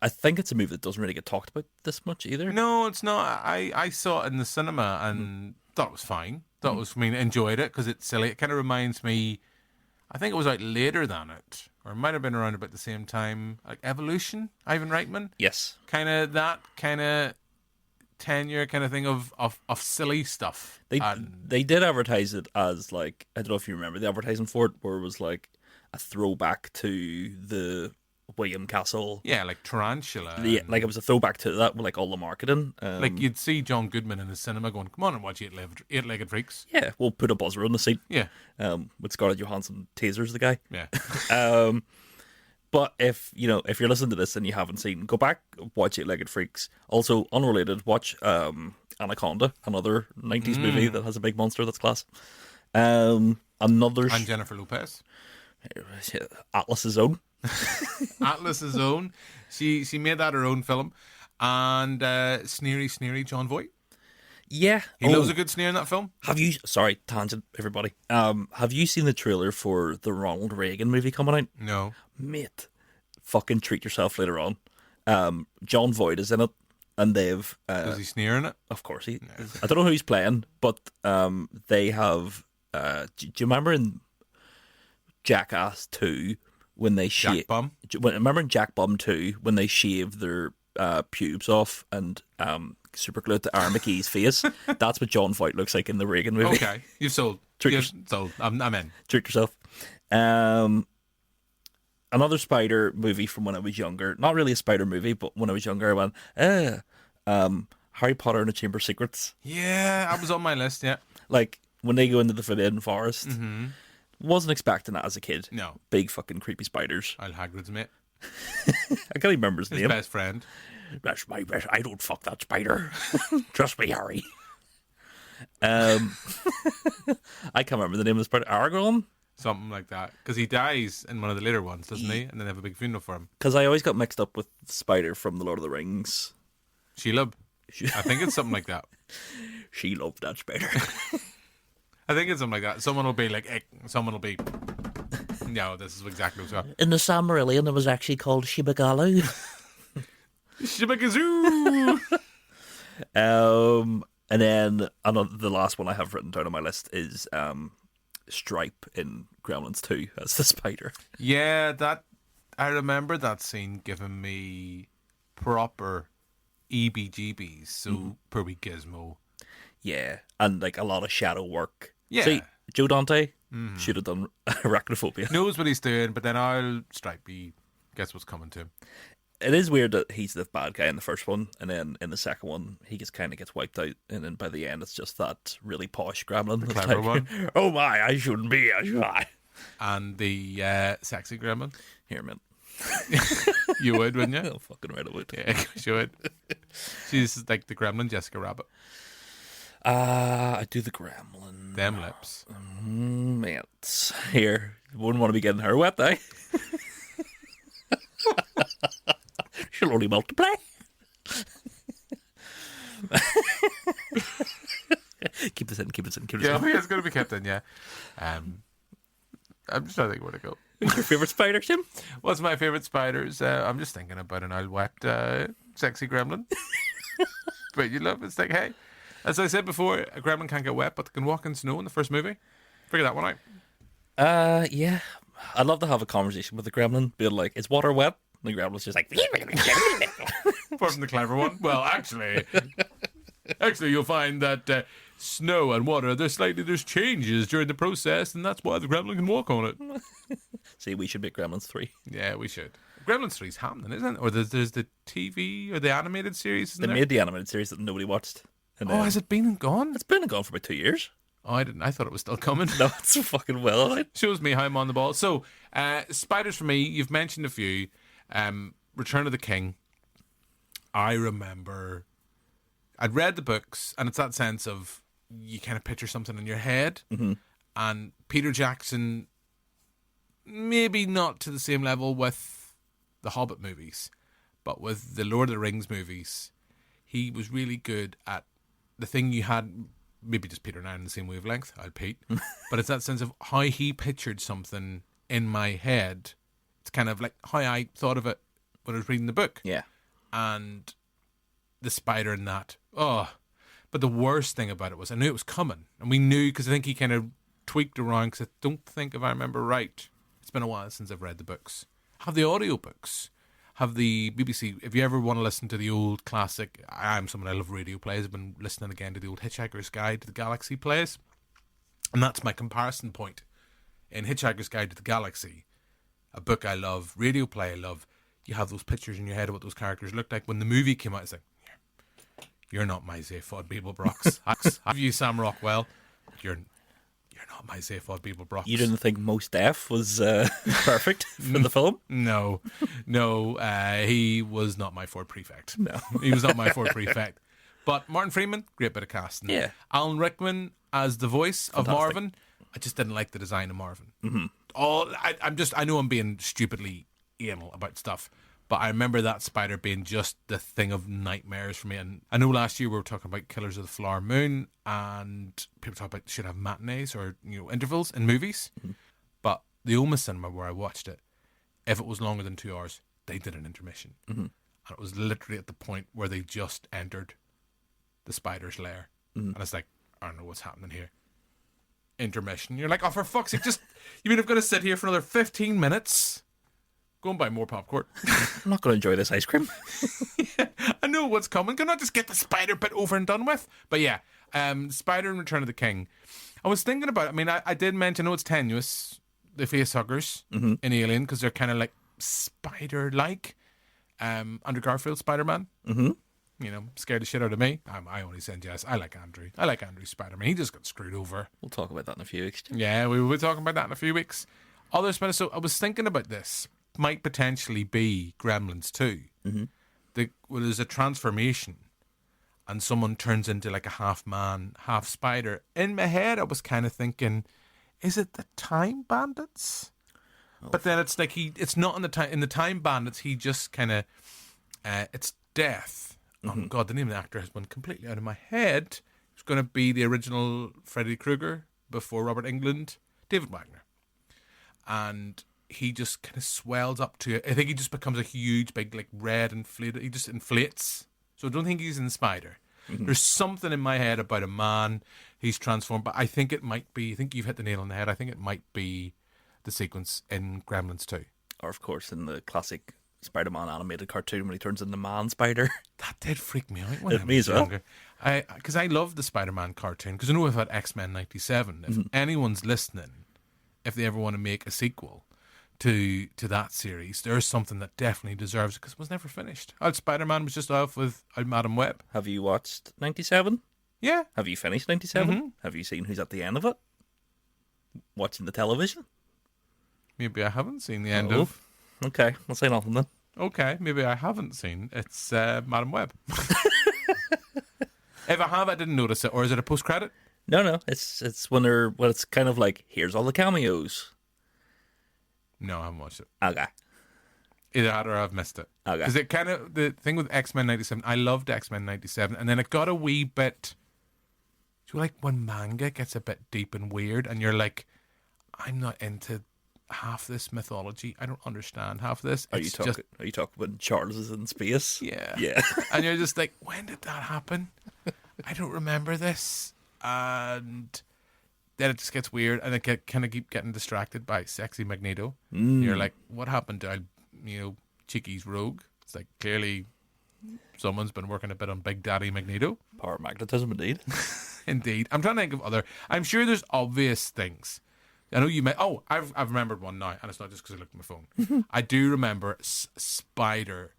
H: I think it's a movie that doesn't really get talked about this much either.
G: No, it's not. I saw it in the cinema and thought it was fine. Enjoyed it because it's silly. It kind of reminds me, I think it was out later than it, or it might have been around about the same time, like Evolution, Ivan Reitman.
H: Yes.
G: Kind of 10-year kind of thing of silly stuff.
H: They did advertise it as like, I don't know if you remember the advertising for it, where it was like a throwback to the William Castle.
G: Yeah, like Tarantula.
H: Yeah, like it was a throwback to that with like all the marketing.
G: Like you'd see John Goodman in the cinema going, "Come on and watch Eight-Legged Freaks."
H: Yeah, we'll put a buzzer on the seat.
G: Yeah.
H: With Scarlett Johansson tasers the guy.
G: Yeah.
H: But if you're listening to this and you haven't seen, go back, watch Eight-Legged Freaks. Also, unrelated, watch Anaconda, another 90s movie that has a big monster that's class. And
G: Jennifer Lopez.
H: Atlas's Own.
G: Atlas's Own. She made that her own film. And Sneery John Voight.
H: Yeah.
G: He loves a good sneer in that film.
H: Sorry, tangent, everybody. Have you seen the trailer for the Ronald Reagan movie coming out?
G: No.
H: Mate, fucking treat yourself later on. John Voight is in it, and they've...
G: Does he sneer in it?
H: Of course he... No. I don't know who he's playing, but they have... do you remember in Jackass 2 when they shave... Remember in Jack Bum 2 when they shave their pubes off and superglue it to Aaron McKee's face? That's what John Voight looks like in the Reagan movie.
G: Okay, you've sold. Sold. I'm in.
H: Treat yourself. Another spider movie from when I was younger. Not really a spider movie, but when I was younger, I went, Harry Potter and the Chamber of Secrets.
G: Yeah, that was on my list, yeah.
H: Like, when they go into the Forbidden Forest. Mm-hmm. Wasn't expecting that as a kid.
G: No.
H: Big fucking creepy spiders.
G: Hagrid's mate.
H: I can't even remember his name.
G: His best friend.
H: That's my best. I don't fuck that spider. Trust me, Harry. I can't remember the name of the spider. Aragorn?
G: Something like that. Because he dies in one of the later ones, doesn't he? And then they have a big funeral for him.
H: Because I always got mixed up with the spider from The Lord of the Rings.
G: Shelob. I think it's something like that.
H: She loved that spider.
G: I think it's something like that. Someone will be like, eh, someone will be... No, this is exactly what's happening.
H: In the Silmarillion, it was actually called Shibagalu.
G: Shibagazoo!
H: And then the last one I have written down on my list is Stripe in Gremlins 2 as the spider.
G: Yeah, I remember that scene giving me proper EBGBs. So, per wee Gizmo.
H: Yeah, and like a lot of shadow work.
G: Yeah.
H: See, Joe Dante should have done Arachnophobia.
G: Knows what he's doing, but then I'll Stripey guess what's coming to him.
H: It is weird that he's the bad guy in the first one, and then in the second one, he kind of gets wiped out, and then by the end, it's just that really posh gremlin.
G: The clever one.
H: Oh my, I shouldn't be, should I?
G: And the sexy gremlin.
H: Here, man.
G: You would, wouldn't you?
H: Oh, fucking right, I would.
G: Yeah, you would. She's like the gremlin Jessica Rabbit.
H: I do the gremlin.
G: Them lips.
H: Mates. Here. Wouldn't want to be getting her wet, eh? She'll only multiply. Keep this in.
G: Yeah, it's going to be kept in, yeah. I'm just trying to think where to go.
H: What's your favourite spider, Tim?
G: What's my favourite spiders? I'm just thinking about an old wet, sexy gremlin. But you love it. It's like, hey, as I said before, a gremlin can't get wet, but they can walk in snow in the first movie. Figure that one out.
H: Yeah. I'd love to have a conversation with the gremlin, being like, is water wet? And the gremlin's just like...
G: Apart from the clever one. Well, actually, you'll find that snow and water, there's changes during the process, and that's why the gremlin can walk on it.
H: See, we should make Gremlins 3.
G: Yeah, we should. Gremlins 3's happening, isn't it? Or there's the TV or the animated series, isn't
H: They
G: there?
H: made the animated series that nobody watched. And
G: has it been and gone?
H: It's been and gone for about 2 years.
G: Oh, I didn't. I thought it was still coming.
H: No, it's fucking well. Right?
G: Shows me how I'm on the ball. So, spiders for me, you've mentioned a few. Return of the King. I remember I'd read the books, and it's that sense of you kind of picture something in your head.
H: Mm-hmm.
G: And Peter Jackson, maybe not to the same level with the Hobbit movies, but with the Lord of the Rings movies, he was really good at the thing you had. Maybe just Peter and I on the same wavelength. I'll Pete. But it's that sense of how he pictured something in my head. It's kind of like how I thought of it when I was reading the book.
H: Yeah.
G: And the spider in that. Oh. But the worst thing about it was I knew it was coming. And we knew, because I think he kind of tweaked around, because I don't think, if I remember right, it's been a while since I've read the books. Have the audiobooks. have the BBC. If you ever want to listen to the old classic, I'm someone I love radio plays. I've been listening again to the old Hitchhiker's Guide to the Galaxy plays, and that's my comparison point. In Hitchhiker's Guide to the Galaxy, a book I love, radio play I love, you have those pictures in your head of what those characters looked like. When the movie came out, it's like, you're not my Zaphod Beeblebrox. Have you, Sam Rockwell? You're not my Zaphod Beeblebrox.
H: You didn't think Mos Def was perfect for the film?
G: No. He was not my Ford Prefect.
H: No.
G: He was not my Ford Prefect. But Martin Freeman, great bit of casting.
H: Yeah.
G: Alan Rickman as the voice of
H: Fantastic.
G: Marvin. I just didn't like the design of Marvin.
H: Mm-hmm.
G: I know I'm being stupidly anal about stuff, but I remember that spider being just the thing of nightmares for me. And I know last year we were talking about Killers of the Flower Moon, and people talk about should have matinees or intervals in movies. Mm-hmm. But the Oma Cinema where I watched it, if it was longer than 2 hours, they did an intermission, and it was literally at the point where they just entered the spider's lair, and it's like, I don't know what's happening here. Intermission. You're like, oh, for fuck's sake, you mean I've got to sit here for another 15 minutes? Go and buy more popcorn.
H: I'm not going to enjoy this ice cream.
G: Yeah, I know what's coming. Can I just get the spider bit over and done with? But yeah, Spider in Return of the King. I was thinking about it. I mean, I did mention, I know it's tenuous, the facehuggers in Alien, because they're kind of like spider-like. Andrew Garfield Spider-Man. Mm-hmm. Scared the shit out of me. I only said yes. I like Andrew. I like Andrew's Spider-Man. He just got screwed over.
H: We'll talk about that in a few weeks.
G: Yeah, we will be talking about that in a few weeks. Other Spider. So I was thinking about this. Might potentially be Gremlins 2. Mm-hmm. There's a transformation and someone turns into like a half man, half spider. In my head, I was kind of thinking, is it the Time Bandits? Oh. But then it's like it's not in the Time Bandits. He just kind of, it's Death. Mm-hmm. Oh God, the name of the actor has gone completely out of my head. It's going to be the original Freddy Krueger before Robert Englund, David Wagner, and he just kind of swells up to it. I think he just becomes a huge, big, like red inflated. He just inflates. So I don't think he's in Spider. Mm-hmm. There's something in my head about a man. He's transformed, but I think it might be. I think you've hit the nail on the head. I think it might be the sequence in Gremlins 2,
H: or of course in the classic Spider-Man animated cartoon when he turns into Man Spider.
G: That did freak me out when I
H: me
G: was
H: as well.
G: younger. Because I love the Spider-Man cartoon. Because I know we've had X-Men 97. If anyone's listening, if they ever want to make a sequel to that series, there's something that definitely deserves it because it was never finished. Spider-Man was just off with Madam Web.
H: Have you watched 97?
G: Yeah.
H: Have you finished 97?
G: Mm-hmm.
H: Have you seen who's at the end of it? Watching the television?
G: Maybe I haven't seen the end of.
H: Okay, I'll say nothing then.
G: Okay, maybe I haven't seen. It's Madam Web. If I have, I didn't notice it. Or is it a post-credit?
H: No. It's when it's kind of like, here's all the cameos.
G: No, I haven't watched it.
H: Okay.
G: Either that or I've missed it.
H: Okay.
G: Because it kind of, the thing with X-Men 97, I loved X-Men 97, and then it got a wee bit, do you like when manga gets a bit deep and weird, and you're like, I'm not into half this mythology. I don't understand half this.
H: Are you talking when Charles is in space?
G: Yeah.
H: Yeah.
G: And you're just like, when did that happen? I don't remember this. And then it just gets weird, and it kind of keep getting distracted by sexy Magneto. You're like, what happened to Cheeky's Rogue? It's like, clearly someone's been working a bit on Big Daddy Magneto.
H: Power magnetism, indeed.
G: Indeed. I'm trying to think of other. I'm sure there's obvious things. I know you may. Oh, I've remembered one now, and it's not just because I looked at my phone. I do remember Spider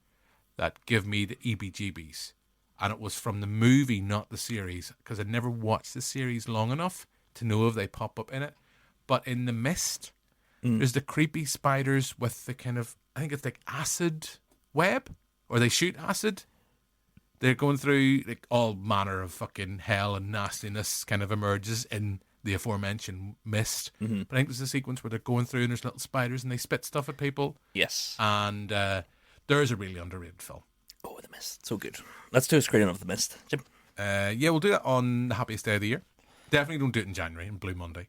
G: that gave me the EBGBs, and it was from the movie, not the series, because I'd never watched the series long enough to know if they pop up in it. But in The Mist, there's the creepy spiders with the kind of, I think it's like acid web, or they shoot acid. They're going through like all manner of fucking hell and nastiness kind of emerges in the aforementioned Mist. Mm-hmm. But I think there's a sequence where they're going through and there's little spiders and they spit stuff at people.
H: Yes.
G: And there's a really underrated film.
H: Oh, The Mist. So good. Let's do a screening of The Mist, Jim.
G: Yeah, we'll do that on the happiest day of the year. Definitely don't do it in January, in Blue Monday.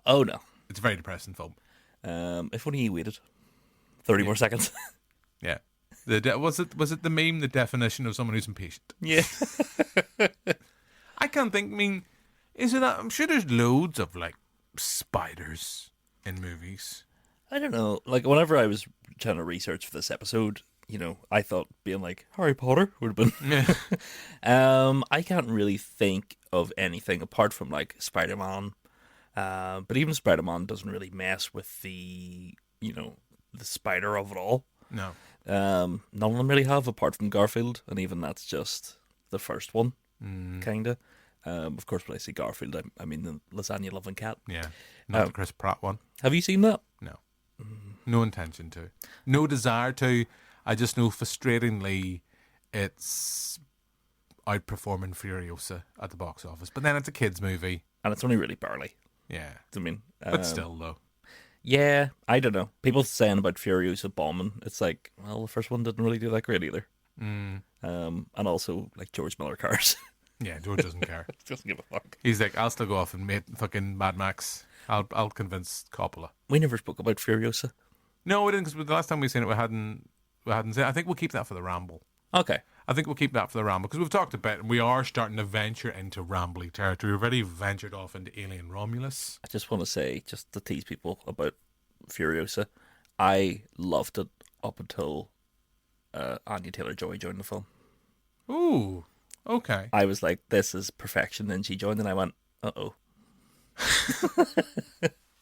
H: Oh, no.
G: It's a very depressing film.
H: If only he waited 30 more seconds.
G: Yeah. Was it the meme, the definition of someone who's impatient?
H: Yeah.
G: I can't think, is it that? I'm sure there's loads of, like, spiders in movies.
H: I don't know. Like, whenever I was trying to research for this episode, I thought being like Harry Potter would have been. I can't really think of anything apart from like Spider-Man. But even Spider-Man doesn't really mess with the spider of it all.
G: No.
H: None of them really have, apart from Garfield, and even that's just the first one, kind of. Of course, when I say Garfield, I mean the lasagna loving cat.
G: Yeah, not the Chris Pratt one.
H: Have you seen that?
G: No. No intention to. No desire to. I just know frustratingly it's outperforming Furiosa at the box office. But then it's a kids' movie.
H: And it's only really barely.
G: Yeah.
H: I mean,
G: but still, though.
H: Yeah, I don't know. People saying about Furiosa bombing, it's like, well, the first one didn't really do that great either. And also, like, George Miller cars.
G: Yeah, George doesn't care.
H: Doesn't give a fuck.
G: He's like, I'll still go off and make fucking Mad Max. I'll convince Coppola.
H: We never spoke about Furiosa.
G: No, we didn't, because the last time we seen it, we hadn't seen it. I think we'll keep that for the ramble.
H: Okay.
G: I think we'll keep that for the ramble, because we've talked about it, and we are starting to venture into rambly territory. We've already ventured off into Alien Romulus.
H: I just want to say, just to tease people about Furiosa, I loved it up until Anya Taylor-Joy joined the film.
G: Ooh, okay.
H: I was like, this is perfection. Then she joined, and I went, uh-oh.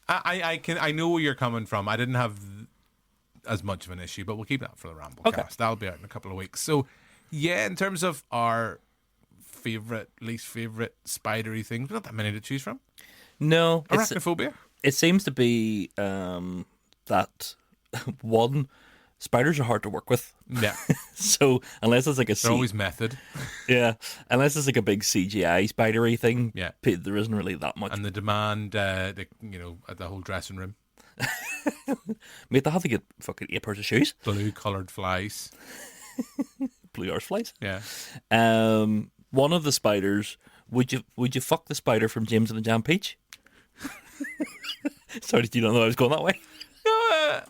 G: I know where you're coming from. I didn't have as much of an issue, but we'll keep that for the ramble cast. That'll be out in a couple of weeks. So, yeah, in terms of our least favourite spidery things, not that many to choose from.
H: No.
G: Arachnophobia?
H: It seems to be that, one, spiders are hard to work with.
G: Yeah.
H: So, unless it's like
G: They're always method.
H: Yeah. Unless it's like a big CGI spidery thing,
G: yeah,
H: there isn't really that much.
G: And the demand, at the whole dressing room.
H: Mate, they have to get fucking 8 pairs of shoes.
G: Blue coloured flies.
H: Blue earth flies?
G: Yeah.
H: One of the spiders, would you fuck the spider from James and the Jam Peach? Sorry, did you not know I was going that way?
G: No,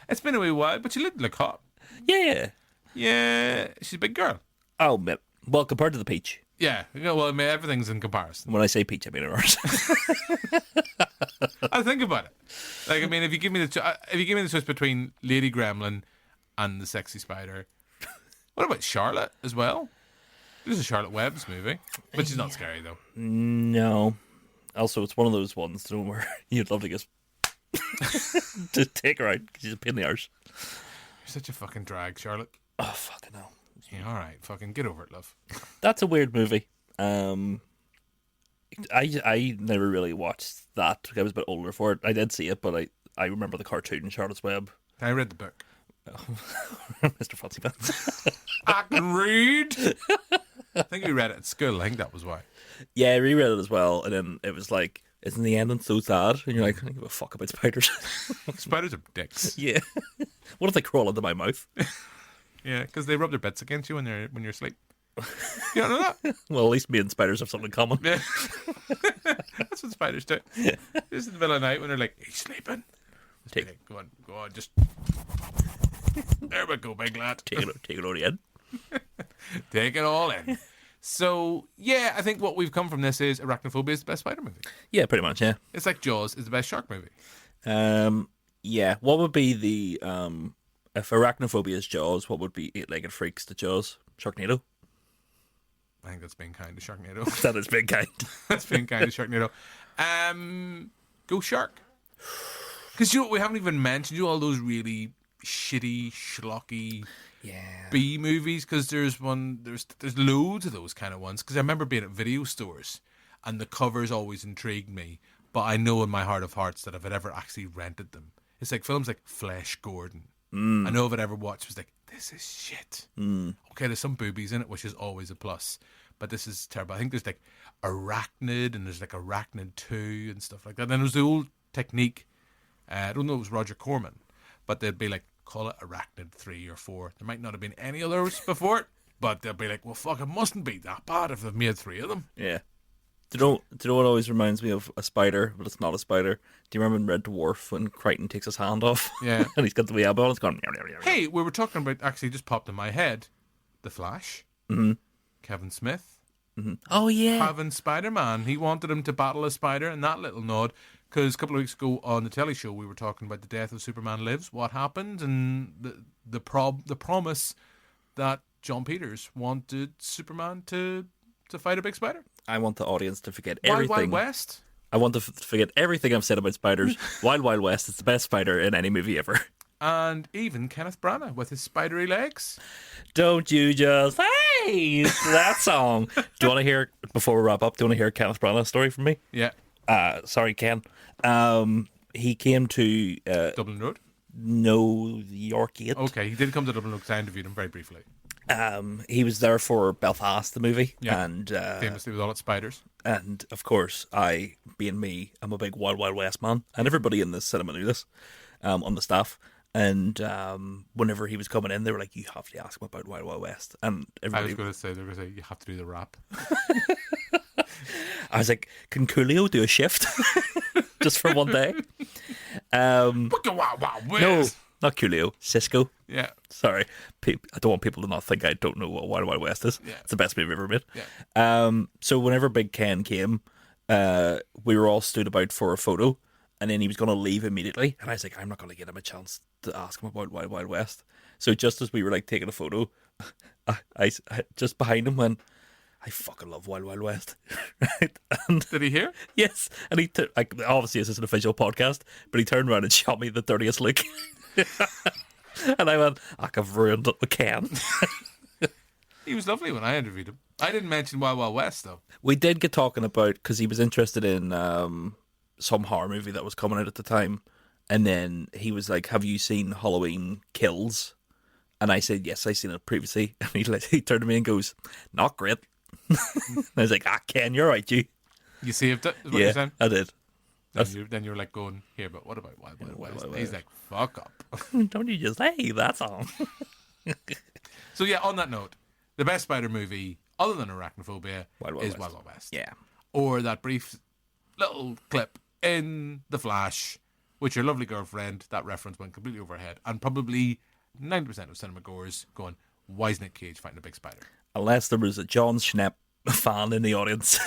G: it's been a wee while, but she look hot.
H: Yeah.
G: Yeah, she's a big girl.
H: Oh, man. Well, compared to the peach.
G: Yeah, well, I mean, everything's in comparison.
H: When I say peach, I mean ours.
G: I think about it. Like, I mean, if you give me the choice between Lady Gremlin and the sexy spider, what about Charlotte as well? There's a Charlotte Webb's movie, but she's not scary though.
H: No. Also, it's one of those ones where you'd love to just to take her out because she's a pain in the arse.
G: You're such a fucking drag, Charlotte.
H: Oh, fucking hell.
G: Yeah, all right, fucking get over it, love.
H: That's a weird movie. I never really watched that. I was a bit older for it. I did see it, but I remember the cartoon Charlotte's Web.
G: I read the book.
H: Mr. Fancy Pants.
G: I can read. I think we read it at school. I think that was why.
H: Yeah, I reread it as well, and then it was like, isn't the ending so sad? And you're like, I don't give a fuck about spiders.
G: Spiders are dicks.
H: Yeah. What if they crawl into my mouth?
G: Yeah, because they rub their bits against you when you're asleep. You don't know that?
H: Well, at least me and spiders have something in common.
G: Yeah. That's what spiders do. Just in the middle of the night when they're like, "Are you sleeping?" Like, go on, just. There we go, big lad.
H: Take it all in.
G: Take it all in. So, yeah, I think what we've come from this is Arachnophobia is the best spider movie.
H: Yeah, pretty much, yeah.
G: It's like Jaws is the best shark movie.
H: Yeah. What would be the if Arachnophobia is Jaws, what would be Eight-Legged Freaks to Jaws? Sharknado?
G: I think that's being kind to Sharknado.
H: That is being kind.
G: That's being kind to Sharknado. Go Shark. Because you know what we haven't even mentioned? All those really shitty, schlocky B movies. Because there's loads of those kind of ones. Because I remember being at video stores and the covers always intrigued me. But I know in my heart of hearts that if I'd ever actually rented them, it's like films like Flesh Gordon. I know if I'd ever watched, was like, this is shit. Okay, there's some boobies in it, which is always a plus. But this is terrible. I think there's like Arachnid and there's like Arachnid 2 and stuff like that. Then there's the old technique. I don't know if it was Roger Corman, but they'd be like, call it Arachnid 3 or 4. There might not have been any others before it, but they'll be like, well, fuck, it mustn't be that bad if they've made 3 of them.
H: Yeah. Do you know what always reminds me of a spider, but it's not a spider? Do you remember in Red Dwarf when Crichton takes his hand off?
G: Yeah.
H: And he's got the wee elbow and it's gone...
G: Hey, we were talking about, actually just popped in my head, The Flash,
H: mm-hmm.
G: Kevin Smith,
H: Oh, yeah.
G: having Spider-Man. He wanted him to battle a spider, and that little nod, because a couple of weeks ago on the telly show, we were talking about the death of Superman Lives, what happened, and the promise that John Peters wanted Superman to fight a big spider.
H: I want the audience to forget
G: Wild
H: everything.
G: Wild West.
H: I want to forget everything I've said about spiders. Wild Wild West is the best spider in any movie ever.
G: And even Kenneth Branagh with his spidery legs.
H: Don't you just hey that song? Do you want to hear before we wrap up? Do you want to hear Kenneth Branagh's story from me?
G: Yeah.
H: Sorry, Ken. He came to
G: Dublin Road.
H: No, York Gate.
G: Okay, he did come to Dublin Road because I interviewed him very briefly.
H: He was there for Belfast, the movie,
G: Yeah.
H: and
G: Famously with all its spiders.
H: And of course, being me, I'm a big Wild Wild West man, and everybody in the cinema knew this, on the staff. And whenever he was coming in, they were like, "You have to ask him about Wild Wild West." And everybody...
G: I was going to say, they were going to say, you have to do the rap.
H: I was like, "Can Coolio do a shift just for one day?" No, not Coolio. Cisco.
G: Yeah.
H: Sorry, I don't want people to not think I don't know what Wild Wild West is.
G: Yeah.
H: It's the best movie ever made.
G: Yeah.
H: So whenever Big Ken came, we were all stood about for a photo. And then he was going to leave immediately. And I was like, I'm not going to get him a chance to ask him about Wild Wild West. So just as we were like taking a photo, I just behind him went, I fucking love Wild Wild West. Right? And
G: did he hear?
H: Yes. And he obviously this is an official podcast, but he turned around and shot me the dirtiest look. And I went, I've ruined it with Ken.
G: He was lovely when I interviewed him. I didn't mention Wild Wild West, though.
H: We did get talking about, because he was interested in... some horror movie that was coming out at the time, and then he was like, "Have you seen Halloween Kills?" And I said, "Yes, I've seen it previously." And he turned to me and goes, "Not great." And I was like, Ken, you're right, you
G: saved it, is what
H: yeah,
G: you're saying?
H: I did.
G: Then you were like going, here, but what about Wild Wild West? He's like, fuck up.
H: Don't you just say that song?
G: So yeah, on that note, the best spider movie other than Arachnophobia is Wild Wild West.
H: Yeah.
G: Or that brief little clip in The Flash with your lovely girlfriend. That reference went completely over her head, and probably 90% of cinema goers going, why is Nick Cage fighting a big spider?
H: Unless there was a John Schnepp fan in the audience,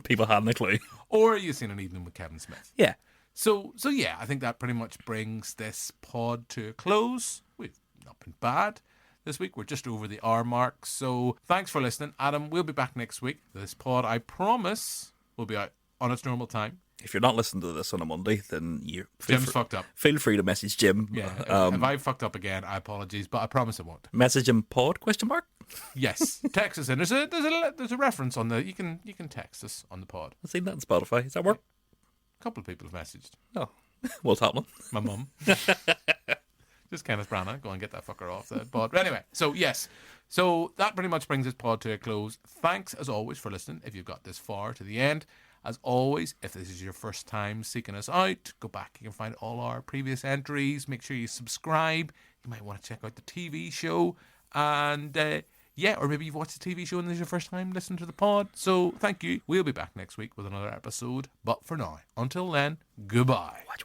H: people hadn't a clue.
G: Or you've seen an evening with Kevin Smith.
H: Yeah.
G: So yeah, I think that pretty much brings this pod to a close. We've not been bad this week. We're just over the hour mark. So thanks for listening. Adam, we'll be back next week. This pod, I promise, will be out on its normal time.
H: If you're not listening to this on a Monday, then
G: Jim's fucked up.
H: Feel free to message Jim.
G: Yeah, if I fucked up again, I apologies, but I promise I won't.
H: Message him pod ?
G: Yes, text us in. There's a reference on the you can text us on the pod.
H: I've seen that on Spotify. Does that work?
G: A couple of people have messaged.
H: Oh, what's happening?
G: My mum. Just Kenneth Branagh. Go and get that fucker off the pod. But anyway, so yes. So that pretty much brings this pod to a close. Thanks as always for listening. If you've got this far to the end. As always, if this is your first time seeking us out, go back. You can find all our previous entries. Make sure you subscribe. You might want to check out the TV show. And or maybe you've watched the TV show and this is your first time listening to the pod. So thank you. We'll be back next week with another episode. But for now, until then, goodbye.
H: Watch.